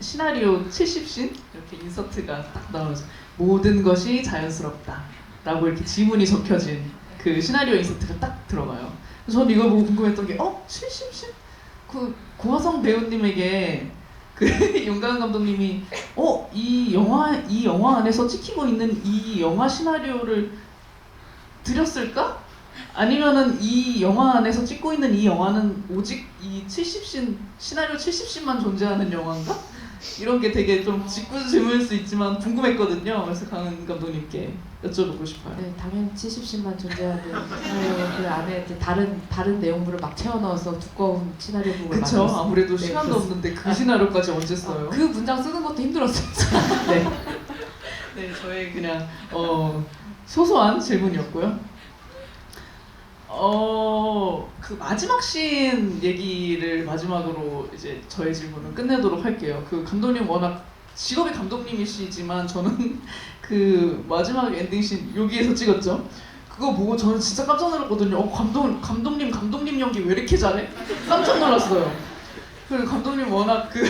시나리오 70신 이렇게 인서트가 딱 나오면서 모든 것이 자연스럽다 라고 이렇게 지문이 적혀진 그 시나리오 인서트가 딱 들어가요. 전 이거 보고 궁금했던 게 70신? 그 고화성 배우님에게 그 윤가은 감독님이 이 영화 안에서 찍히고 있는 이 영화 시나리오를 드렸을까? 아니면은 이 영화 안에서 찍고 있는 이 영화는 오직 이 70신 시나리오 70신만 존재하는 영화인가? 이런 게 되게 좀 짓궂을 수 있지만 궁금했거든요. 그래서 강은 감독님께 여쭤보고 싶어요. 네, 당연히 70신만 존재하는 시나리오 그 안에 이제 다른 내용물을 막 채워 넣어서 두꺼운 시나리오북을 그쵸? 만들었어요. 아무래도 네, 시간도 그렇습니다. 없는데 그 시나리오까지 언제 써요? 그 문장 쓰는 것도 힘들었어요. 네. 네, 저의 그냥 소소한 질문이었고요. 그 마지막 씬 얘기를 마지막으로 이제 저의 질문을 끝내도록 할게요. 그 감독님 워낙 직업이 감독님이시지만 저는 그 마지막 엔딩 씬 여기에서 찍었죠. 그거 보고 저는 진짜 깜짝 놀랐거든요. 감독님 연기 왜 이렇게 잘해? 깜짝 놀랐어요. 그 감독님 워낙 그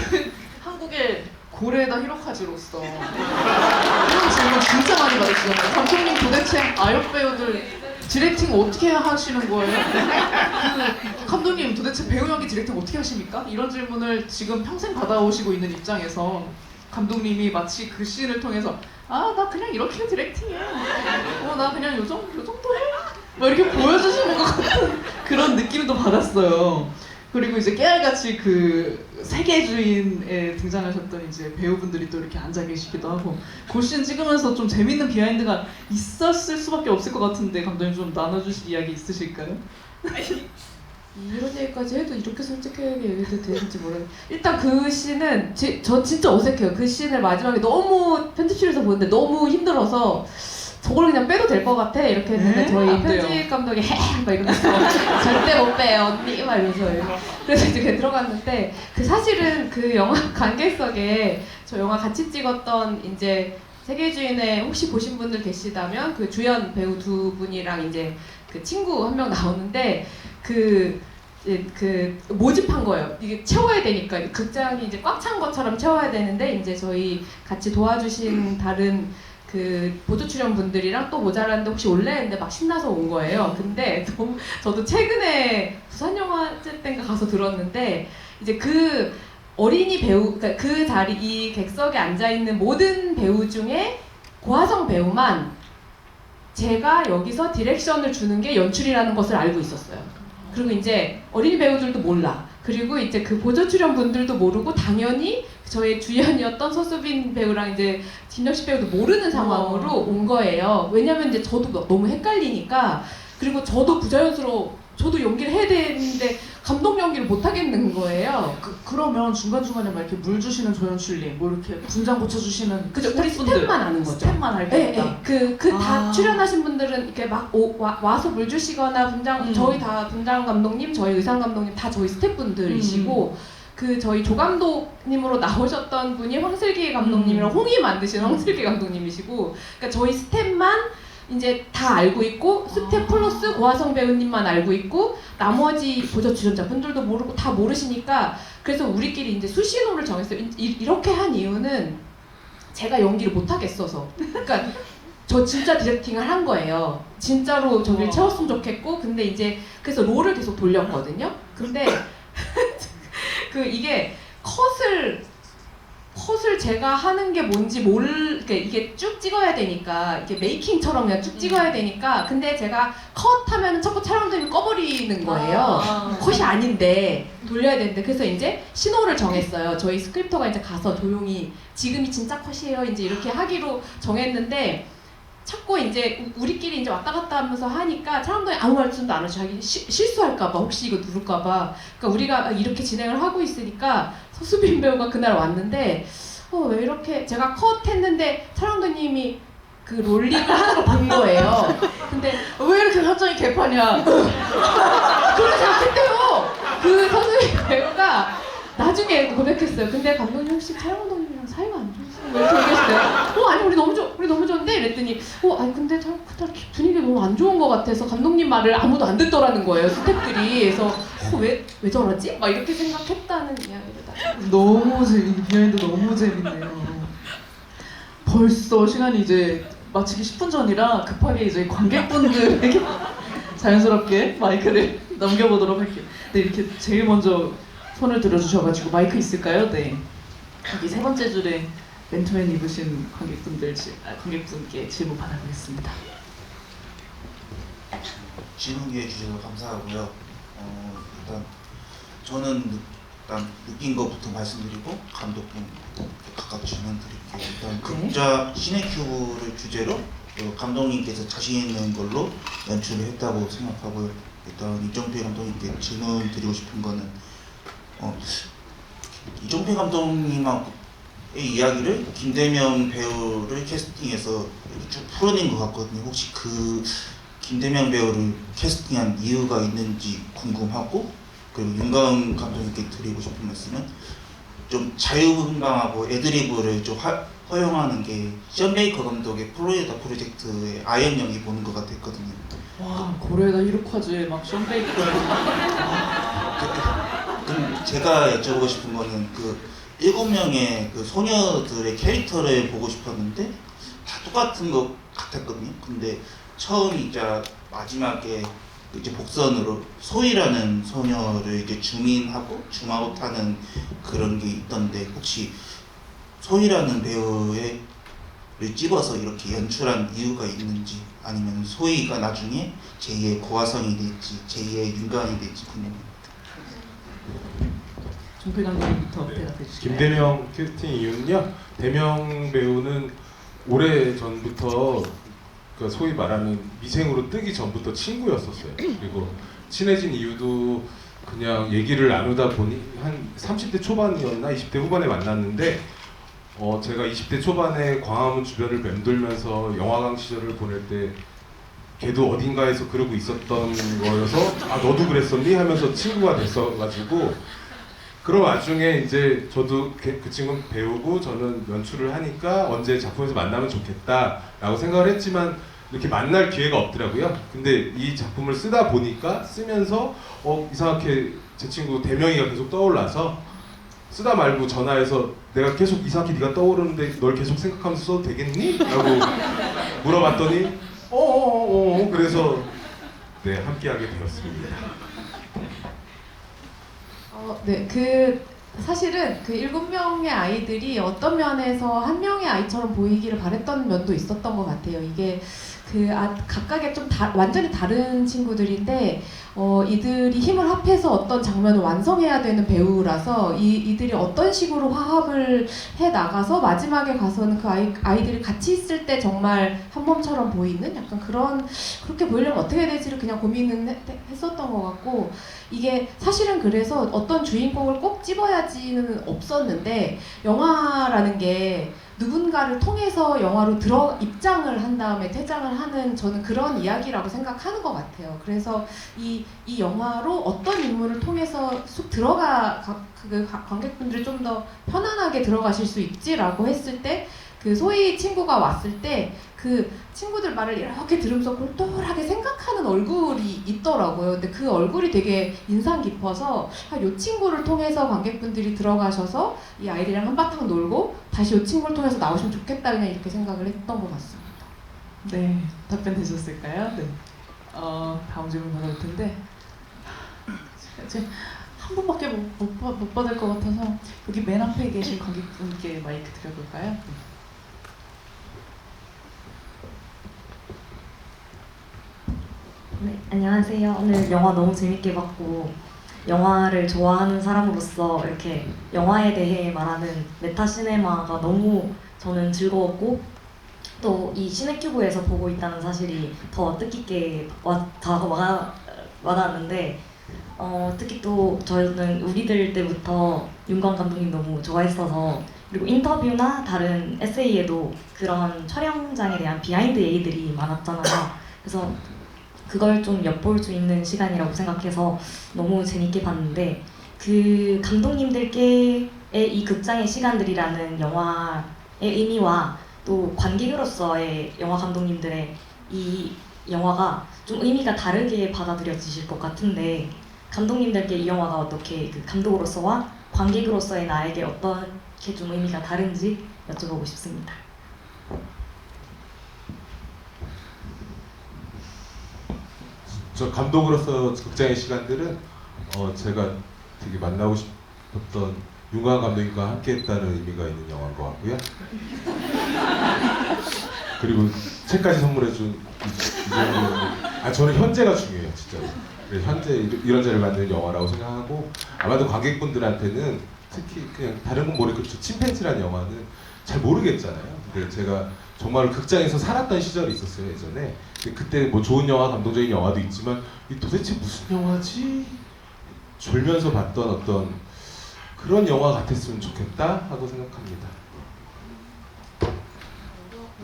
한국의 고레에다 히로카즈로서 이런 질문 진짜 많이 받으시잖아요. 감독님 도대체 아역 배우들 디렉팅 어떻게 하시는 거예요? 그 감독님 도대체 배우 연기 디렉팅 어떻게 하십니까? 이런 질문을 지금 평생 받아오시고 있는 입장에서 감독님이 마치 그 씬을 통해서 아 나 그냥 이렇게 디렉팅해. 나 그냥 요 정도 해. 막 이렇게 보여주시는 것 같은 그런 느낌도 받았어요. 그리고 이제 깨알같이 그 세계주인에 등장하셨던 이제 배우분들이 또 이렇게 앉아 계시기도 하고 그 씬 찍으면서 좀 재밌는 비하인드가 있었을 수밖에 없을 것 같은데 감독님 좀 나눠주실 이야기 있으실까요? 이런 얘기까지 해도 이렇게 솔직하게 얘기해도 되는지 모르겠어요. 일단 그 씬은 저 진짜 어색해요. 그 씬을 마지막에 너무 편집실에서 보는데 너무 힘들어서 저걸 그냥 빼도 될 것 같아 이렇게 했는데 네? 저희 안 돼요. 편집 감독이 막 이러면서 절대 못 빼요 언니 막 이러면서 그래서 이제 들어갔는데 그 사실은 그 영화 관객석에 저 영화 같이 찍었던 이제 세계주인에 혹시 보신 분들 계시다면 그 주연 배우 두 분이랑 이제 그 친구 한 명 나오는데 그 모집한 거예요. 이게 채워야 되니까 극장이 이제 꽉 찬 것처럼 채워야 되는데 이제 저희 같이 도와주신 다른 그 보조 출연 분들이랑 또 모자랐는데 혹시 올래 했는데 막 신나서 온 거예요. 근데 너무 저도 최근에 부산 영화제 때인가 가서 들었는데 이제 그 어린이 배우 그러니까 그 자리 이 객석에 앉아 있는 모든 배우 중에 고하성 배우만 제가 여기서 디렉션을 주는 게 연출이라는 것을 알고 있었어요. 그리고 이제 어린이 배우들도 몰라. 그리고 이제 그 보조 출연 분들도 모르고 당연히 저의 주연이었던 서수빈 배우랑 이제 김영식 배우도 모르는 상황으로 온 거예요. 왜냐면 이제 저도 너무 헷갈리니까 그리고 저도 부자연스러워 저도 연기를 해야 되는데 감독 연기를 못 하겠는 거예요. 그러면 중간중간에 막 이렇게 물 주시는 조연출님, 뭐 이렇게 분장 고쳐주시는 그죠? 스태프분들 스텝만 아는 거죠. 스텝만 할 네, 때다. 네. 다 출연하신 분들은 이렇게 막 와서 물 주시거나 분장 저희 다 분장 감독님, 저희 의상 감독님 다 저희 스태프분들이시고 그 저희 조 감독님으로 나오셨던 분이 황슬기 감독님이랑 홍이 만드신 황슬기 감독님이시고 그러니까 저희 스텝만 이제 다 알고 있고 스텝 플러스 고하성 배우님만 알고 있고 나머지 보조 출연자 분들도 모르고 다 모르시니까 그래서 우리끼리 이제 수신호를 정했어요. 이렇게 한 이유는 제가 연기를 못 하겠어서 그러니까 저 진짜 디렉팅을 한 거예요. 진짜로 저기를 채웠으면 좋겠고 근데 이제 그래서 롤을 계속 돌렸거든요. 근데 그 이게 컷을 제가 하는 게 뭔지 그러니까 이게 쭉 찍어야 되니까 이게 메이킹처럼 그냥 쭉 찍어야 되니까 근데 제가 컷 하면 자꾸 촬영되면 꺼버리는 거예요. 컷이 아닌데 돌려야 되는데 그래서 이제 신호를 정했어요. 저희 스크립터가 이제 가서 조용히 지금이 진짜 컷이에요 이제 이렇게 하기로 정했는데 자꾸 이제 우리끼리 이제 왔다 갔다 하면서 하니까 사람들이 아무 말씀도 안 하고 자기 실수할까봐 혹시 이거 누를까봐 그러니까 우리가 이렇게 진행을 하고 있으니까 서수빈 배우가 그날 왔는데 왜 이렇게 제가 컷 했는데 촬영도님이 그 롤링을 하는 걸 본 거예요. 근데 왜 이렇게 갑자기 개판이야? 그렇게 생각했대요. 그 서수빈 배우가 나중에 고백했어요. 근데 감독님 혹시 촬영 감독님이랑 사이가 안 좋으세요? 이렇게 얘기했어요. 아니 우리 너무 좋은데 이랬더니 아니 근데 분위기가 너무 안 좋은 것 같아서 감독님 말을 아무도 안 듣더라는 거예요 스태프들이. 그래서 왜 저러지? 막 이렇게 생각했다는 이야기를 비하인드 너무 재밌네요. 벌써 시간이 이제 마치기 10분 전이라 급하게 이제 관객분들에게 자연스럽게 마이크를 넘겨보도록 할게요. 네, 이렇게 제일 먼저 손을 들어주셔가지고 마이크 있을까요? 네. 여기 세 번째 줄에 맨투맨 입으신 관객분께 질문 받아보겠습니다. 질문 기회 주셔서 감사하고요. 일단 저는 느낀 것부터 말씀드리고 감독님 각각 질문 드릴게요. 일단 극자 시네큐브를 주제로 감독님께서 자신 있는 걸로 연출을 했다고 생각하고요. 일단 이정표 감독님께 질문 드리고 싶은 거는 이정표 감독님의 이야기를 김대명 배우를 캐스팅해서 이렇게 쭉 풀어낸 것 같거든요. 혹시 그 김대명 배우를 캐스팅한 이유가 있는지 궁금하고 그리고 윤가은 감독님께 드리고 싶은 말씀은 좀 자유분방하고 애드리브를 좀 허용하는 게 션 베이커 감독의 플로리다 프로젝트의 아연 영이 보는 것 같았거든요. 와 고레에다 히로카즈에 막 션베이커 그럼 제가 여쭤보고 싶은 거는 그 7명의 그 소녀들의 캐릭터를 보고 싶었는데 다 똑같은 것 같았거든요. 근데 처음이자 마지막에 이제 복선으로 소희라는 소녀를 이제 줌인하고 줌아웃하는 그런 게 있던데 혹시 소희라는 배우를 찍어서 이렇게 연출한 이유가 있는지 아니면 소희가 나중에 제2의 고화성이 될지 제2의 윤관이 될지 궁금합니다. 종필 감독님부터 대답해 주실까요? 김대명 캐스팅 이유는요. 대명 배우는 오래 전부터 그 소위 말하는 미생으로 뜨기 전부터 친구였었어요. 그리고 친해진 이유도 그냥 얘기를 나누다 보니 한 30대 초반이었나 20대 후반에 만났는데 제가 20대 초반에 광화문 주변을 맴돌면서 영화관 시절을 보낼 때 걔도 어딘가에서 그러고 있었던 거여서 아 너도 그랬었니? 하면서 친구가 됐어가지고 그런 와중에 이제 저도 그 친구는 배우고 저는 연출을 하니까 언제 작품에서 만나면 좋겠다라고 생각을 했지만 이렇게 만날 기회가 없더라고요. 근데 이 작품을 쓰다 보니까 쓰면서 이상하게 제 친구 대명이가 계속 떠올라서 쓰다 말고 전화해서 내가 계속 이상하게 네가 떠오르는데 널 계속 생각하면서 써도 되겠니? 라고 물어봤더니 그래서 네 함께하게 되었습니다. 네, 사실은 그 7명의 아이들이 어떤 면에서 한 명의 아이처럼 보이기를 바랬던 면도 있었던 것 같아요. 이게 각각의 좀 완전히 다른 친구들인데 이들이 힘을 합해서 어떤 장면을 완성해야 되는 배우라서 이들이 어떤 식으로 화합을 해 나가서 마지막에 가서는 그 아이들이 같이 있을 때 정말 한 몸처럼 보이는 약간 그렇게 보이려면 어떻게 해야 될지를 그냥 고민은 했었던 것 같고 이게 사실은 그래서 어떤 주인공을 꼭 집어야지는 없었는데 영화라는 게 누군가를 통해서 영화로 입장을 한 다음에 퇴장을 하는 저는 그런 이야기라고 생각하는 것 같아요. 그래서 이 영화로 어떤 인물을 통해서 쑥 관객분들이 좀 더 편안하게 들어가실 수 있지라고 했을 때 그 소희 친구가 왔을 때 그 친구들 말을 이렇게 들으면서 골똘하게 생각하는 얼굴이 있더라고요. 근데 그 얼굴이 되게 인상 깊어서 이 친구를 통해서 관객분들이 들어가셔서 이 아이들이랑 한바탕 놀고 다시 이 친구를 통해서 나오시면 좋겠다 그냥 이렇게 생각을 했던 것 같습니다. 네, 답변 되셨을까요? 네. 다음 질문 받아볼 텐데 이제 한 분밖에 못 받을 것 같아서 여기 맨 앞에 계신 관객분께 마이크 드려볼까요? 네. 네, 안녕하세요. 오늘 영화 너무 재밌게 봤고 영화를 좋아하는 사람으로서 이렇게 영화에 대해 말하는 메타시네마가 너무 저는 즐거웠고 또 이 시네큐브에서 보고 있다는 사실이 더 뜻깊게 와닿았는데 특히 또 저는 우리들 때부터 윤광 감독님 너무 좋아했어서 그리고 인터뷰나 다른 에세이에도 그런 촬영장에 대한 비하인드 얘기들이 많았잖아요. 그래서 그걸 좀 엿볼 수 있는 시간이라고 생각해서 너무 재밌게 봤는데 그 감독님들께의 이 극장의 시간들이라는 영화의 의미와 또 관객으로서의 영화 감독님들의 이 영화가 좀 의미가 다르게 받아들여지실 것 같은데 감독님들께 이 영화가 어떻게 그 감독으로서와 관객으로서의 나에게 어떻게 좀 의미가 다른지 여쭤보고 싶습니다. 저 감독으로서 극장의 시간들은 제가 되게 만나고 싶었던 윤광 감독님과 함께했다는 의미가 있는 영화인 것 같고요. 그리고 책까지 선물해준 저는 현재가 중요해요, 진짜로. 현재 이런 자를 만드는 영화라고 생각하고 아마도 관객분들한테는 특히 그냥 다른 건 모르겠고 침팬지라는 영화는 잘 모르겠잖아요. 근데 제가 정말 극장에서 살았던 시절이 있었어요, 예전에. 그때 뭐 좋은 영화, 감동적인 영화도 있지만 이 도대체 무슨 영화지? 졸면서 봤던 어떤 그런 영화 같았으면 좋겠다 하고 생각합니다.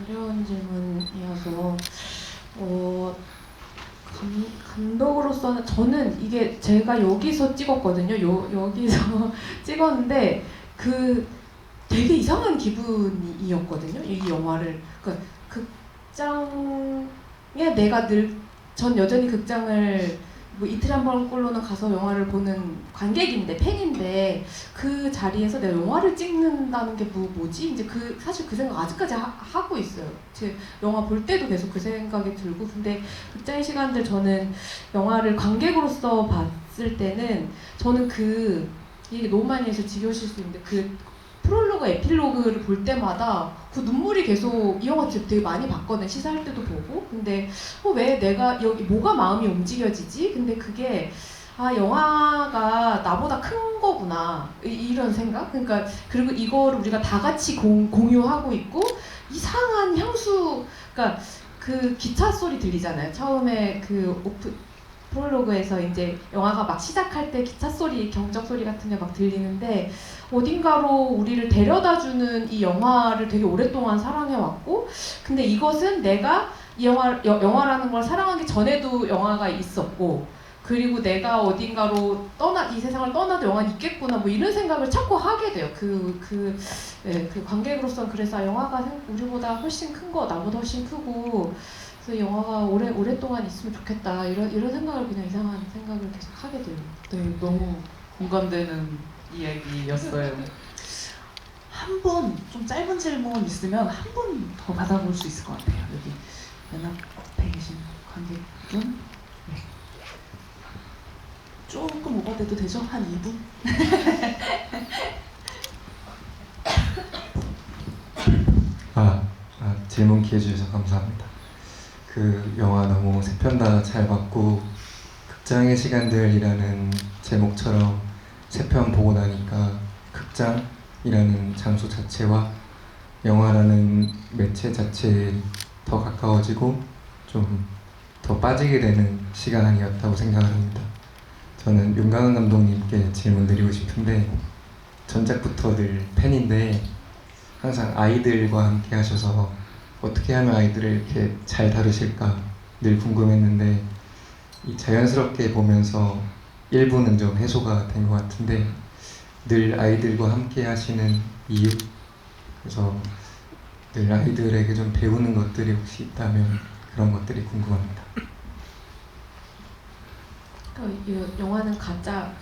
어려운 질문이어서 감독으로서는 저는 이게 제가 여기서 찍었거든요. 여기서 찍었는데 되게 이상한 기분이었거든요. 이 영화를. 그러니까 극장에 내가 전 여전히 극장을 뭐 이틀에 한 번꼴로는 가서 영화를 보는 관객인데, 팬인데, 그 자리에서 내가 영화를 찍는다는 게 뭐지? 이제 사실 그 생각 아직까지 하고 있어요. 제 영화 볼 때도 계속 그 생각이 들고. 근데 극장의 시간들, 저는 영화를 관객으로서 봤을 때는 저는 이게 너무 많이 해서 지겨우실 수 있는데, 프롤로그, 에필로그를 볼 때마다 그 눈물이 계속, 이 영화 되게 많이 봤거든. 시사할 때도 보고. 근데 왜 내가 여기 뭐가 마음이 움직여지지? 근데 그게 영화가 나보다 큰 거구나, 이런 생각? 그러니까 그리고 이거를 우리가 다 같이 공유하고 있고, 이상한 향수, 그러니까 그 기차 소리 들리잖아요. 처음에 프롤로그에서 이제 영화가 막 시작할 때 기차 소리, 경적 소리 같은 게 막 들리는데, 어딘가로 우리를 데려다주는 이 영화를 되게 오랫동안 사랑해왔고, 근데 이것은 내가 이 영화라는 걸 사랑하기 전에도 영화가 있었고, 그리고 내가 어딘가로 이 세상을 떠나도 영화는 있겠구나, 뭐 이런 생각을 자꾸 하게 돼요. 그 관객으로서는. 그래서 영화가 우리보다 훨씬 큰 거, 나보다 훨씬 크고, 그래서 영화가 오랫동안 있으면 좋겠다, 이런 생각을, 그냥 이상한 생각을 계속 하게 돼요. 네, 너무 공감되는 이야기였어요. 한 번 좀 짧은 질문 있으면 한 번 더 받아볼 수 있을 것 같아요. 여기 연합 앞에 계신 관객분. 네. 조금 오버돼도 되죠? 한 2분? 질문 기회 주셔서 감사합니다. 그 영화 너무 세 편 다 잘 봤고, 극장의 시간들이라는 제목처럼 세 편 보고 나니까 극장이라는 장소 자체와 영화라는 매체 자체에 더 가까워지고 좀 더 빠지게 되는 시간이었다고 생각합니다. 저는 윤강은 감독님께 질문 드리고 싶은데, 전작부터 늘 팬인데 항상 아이들과 함께 하셔서 어떻게 하면 아이들을 이렇게 잘 다루실까 늘 궁금했는데, 이 자연스럽게 보면서 일부는 좀 해소가 된 것 같은데, 늘 아이들과 함께 하시는 이유, 그래서 늘 아이들에게 좀 배우는 것들이 혹시 있다면 그런 것들이 궁금합니다. 이 영화는 가짜.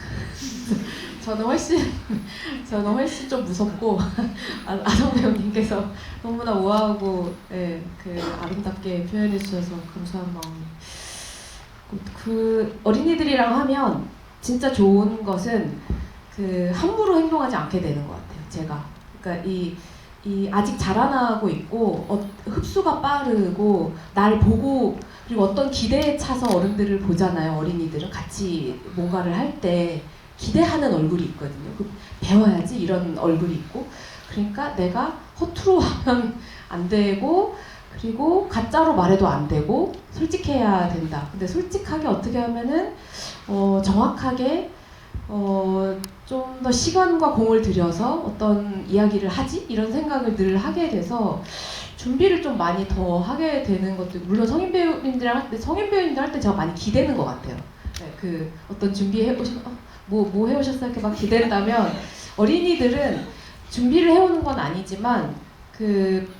저는 훨씬 좀 무섭고, 아성 배우님께서 너무나 우아하고, 아름답게 표현해 주셔서 감사한 마음이. 어린이들이랑 하면 진짜 좋은 것은 함부로 행동하지 않게 되는 것 같아요. 제가. 그러니까 아직 자라나고 있고, 흡수가 빠르고, 날 보고, 그리고 어떤 기대에 차서 어른들을 보잖아요. 어린이들은 같이 뭔가를 할 때 기대하는 얼굴이 있거든요. 배워야지, 이런 얼굴이 있고. 그러니까 내가 허투루 하면 안 되고, 그리고 가짜로 말해도 안 되고, 솔직해야 된다. 근데 솔직하게 어떻게 하면은 정확하게 좀 더 시간과 공을 들여서 어떤 이야기를 하지? 이런 생각을 늘 하게 돼서 준비를 좀 많이 더 하게 되는 것도, 물론 성인 배우님들 할 때 제가 많이 기대는 것 같아요. 네, 어떤 준비해 오시면 뭐 해오셨어요? 이렇게 막 기댄다면, 어린이들은 준비를 해오는 건 아니지만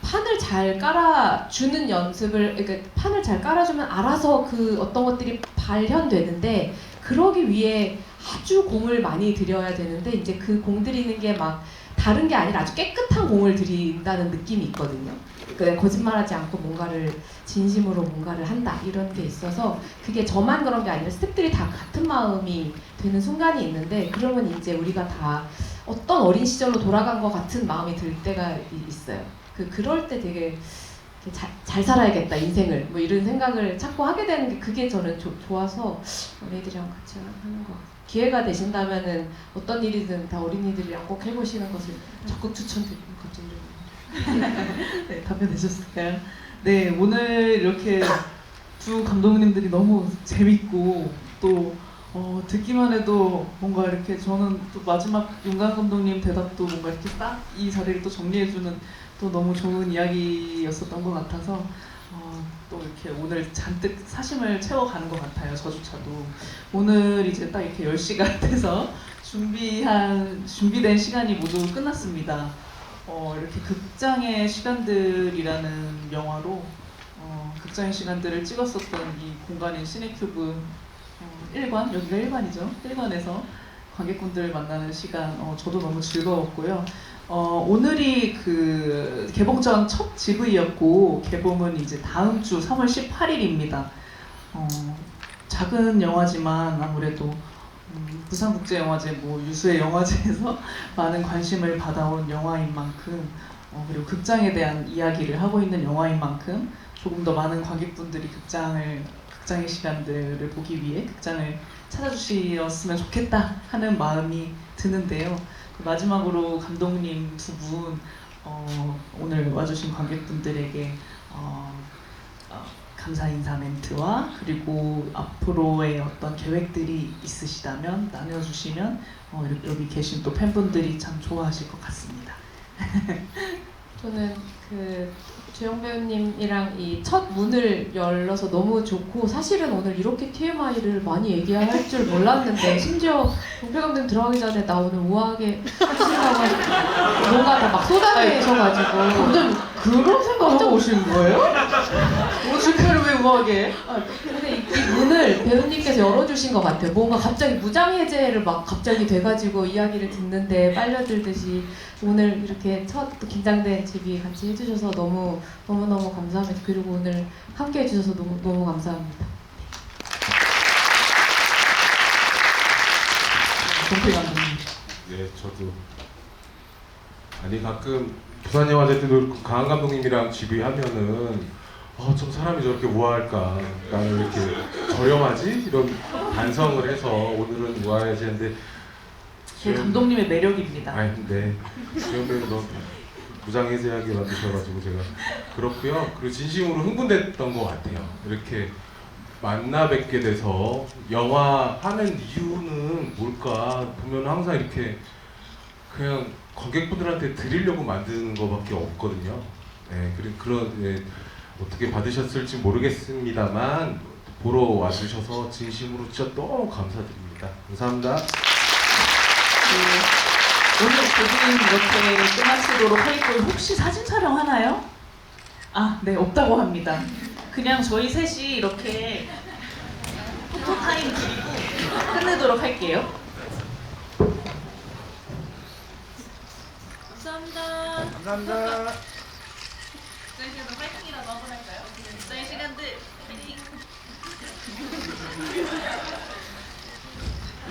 판을 잘 깔아주는 연습을, 그러니까 판을 잘 깔아주면 알아서 어떤 것들이 발현되는데, 그러기 위해 아주 공을 많이 들여야 되는데, 이제 그 공 들이는 게 막 다른 게 아니라 아주 깨끗한 공을 들인다는 느낌이 있거든요. 그러니까 거짓말하지 않고 진심으로 뭔가를 한다, 이런 게 있어서, 그게 저만 그런 게 아니라 스태프들이 다 같은 마음이 되는 순간이 있는데, 그러면 이제 우리가 다 어떤 어린 시절로 돌아간 것 같은 마음이 들 때가 있어요. 그럴 때 되게 잘 살아야겠다, 인생을, 뭐 이런 생각을 자꾸 하게 되는 게, 그게 저는 좋아서 어린이들이랑 같이 하는 것 같아요. 기회가 되신다면은 어떤 일이든 다 어린이들이랑 꼭 해보시는 것을 적극 추천드립니다. 네, 답변되셨어요. 네, 오늘 이렇게 두 감독님들이 너무 재밌고, 또 듣기만 해도 뭔가 이렇게, 저는 또 마지막 윤강 감독님 대답도 뭔가 이렇게 딱 이 자리를 또 정리해주는 또 너무 좋은 이야기였었던 것 같아서, 또 이렇게 오늘 잔뜩 사심을 채워가는 것 같아요. 저조차도. 오늘 이제 딱 이렇게 10시가 돼서 준비된 시간이 모두 끝났습니다. 이렇게 극장의 시간들이라는 영화로 극장의 시간들을 찍었었던 이 공간인 시네큐브 1관, 여기가 1관이죠. 1관에서 관객분들 만나는 시간 저도 너무 즐거웠고요. 오늘이 그 개봉 전 첫 GV였고 개봉은 이제 다음 주 3월 18일입니다. 작은 영화지만 아무래도 부산국제영화제 유수의 영화제에서 많은 관심을 받아온 영화인 만큼 그리고 극장에 대한 이야기를 하고 있는 영화인 만큼 조금 더 많은 관객분들이 극장의 시간들을 보기 위해 극장을 찾아주셨으면 좋겠다 하는 마음이 드는데요. 마지막으로 감독님 두 분 오늘 와주신 관객분들에게 감사 인사 멘트와 그리고 앞으로의 어떤 계획들이 있으시다면 나눠주시면 여기 계신 또 팬분들이 참 좋아하실 것 같습니다. 저는 그 주영 배우님이랑 이 첫 문을 열어서 너무 좋고 사실은 오늘 이렇게 TMI를 많이 얘기할 줄 몰랐는데 심지어 용필 감독님 들어가기 전에 나 오늘 우아하게 하시려고 뭔가 다 막 쏟아내셔가지고 감독님 그런 생각하고 오신 거예요? 오죽하면 왜 우아하게? 근데 이 문을 배우님께서 열어주신 것 같아요. 뭔가 갑자기 무장해제를 막 갑자기 돼가지고 이야기를 듣는데 빨려들듯이 오늘 이렇게 첫 긴장된 집이 같이 해주셔서 너무너무 감사합니다. 그리고 오늘 함께 해주셔서 너무 감사합니다. 용필 감독님. 네, 저도 가끔 부산영화제 때도 강한 감독님이랑 GV 하면은 좀 사람이 저렇게 우아할까? 나는 왜 이렇게 저렴하지? 이런 반성을 해서 오늘은 우아해야지 했는데 제 감독님의 매력입니다. 아니 근데 주연 배우도 무장해제하게 만드셔가지고 제가 그렇고요. 그리고 진심으로 흥분됐던 것 같아요. 이렇게 만나 뵙게 돼서 영화 하는 이유는 뭘까 보면 항상 이렇게 그냥 관객분들한테 드리려고 만드는 것밖에 없거든요. 네, 그런 어떻게 받으셨을지 모르겠습니다만 보러 와주셔서 진심으로 진짜 너무 감사드립니다. 감사합니다. 오늘 보긴 이렇게 끝마치도록 하겠고 혹시 사진 촬영 하나요? 네, 없다고 합니다. 그냥 저희 셋이 이렇게 포토타임 드리고 끝내도록 할게요. 감사합니다. 감사합니다. 저희 시간들 파이팅이라도 한번 할까요? 저희 시간들 파이팅!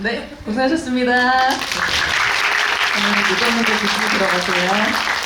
네, 고생하셨습니다. 오늘 늦었는데 조심히 들어가세요.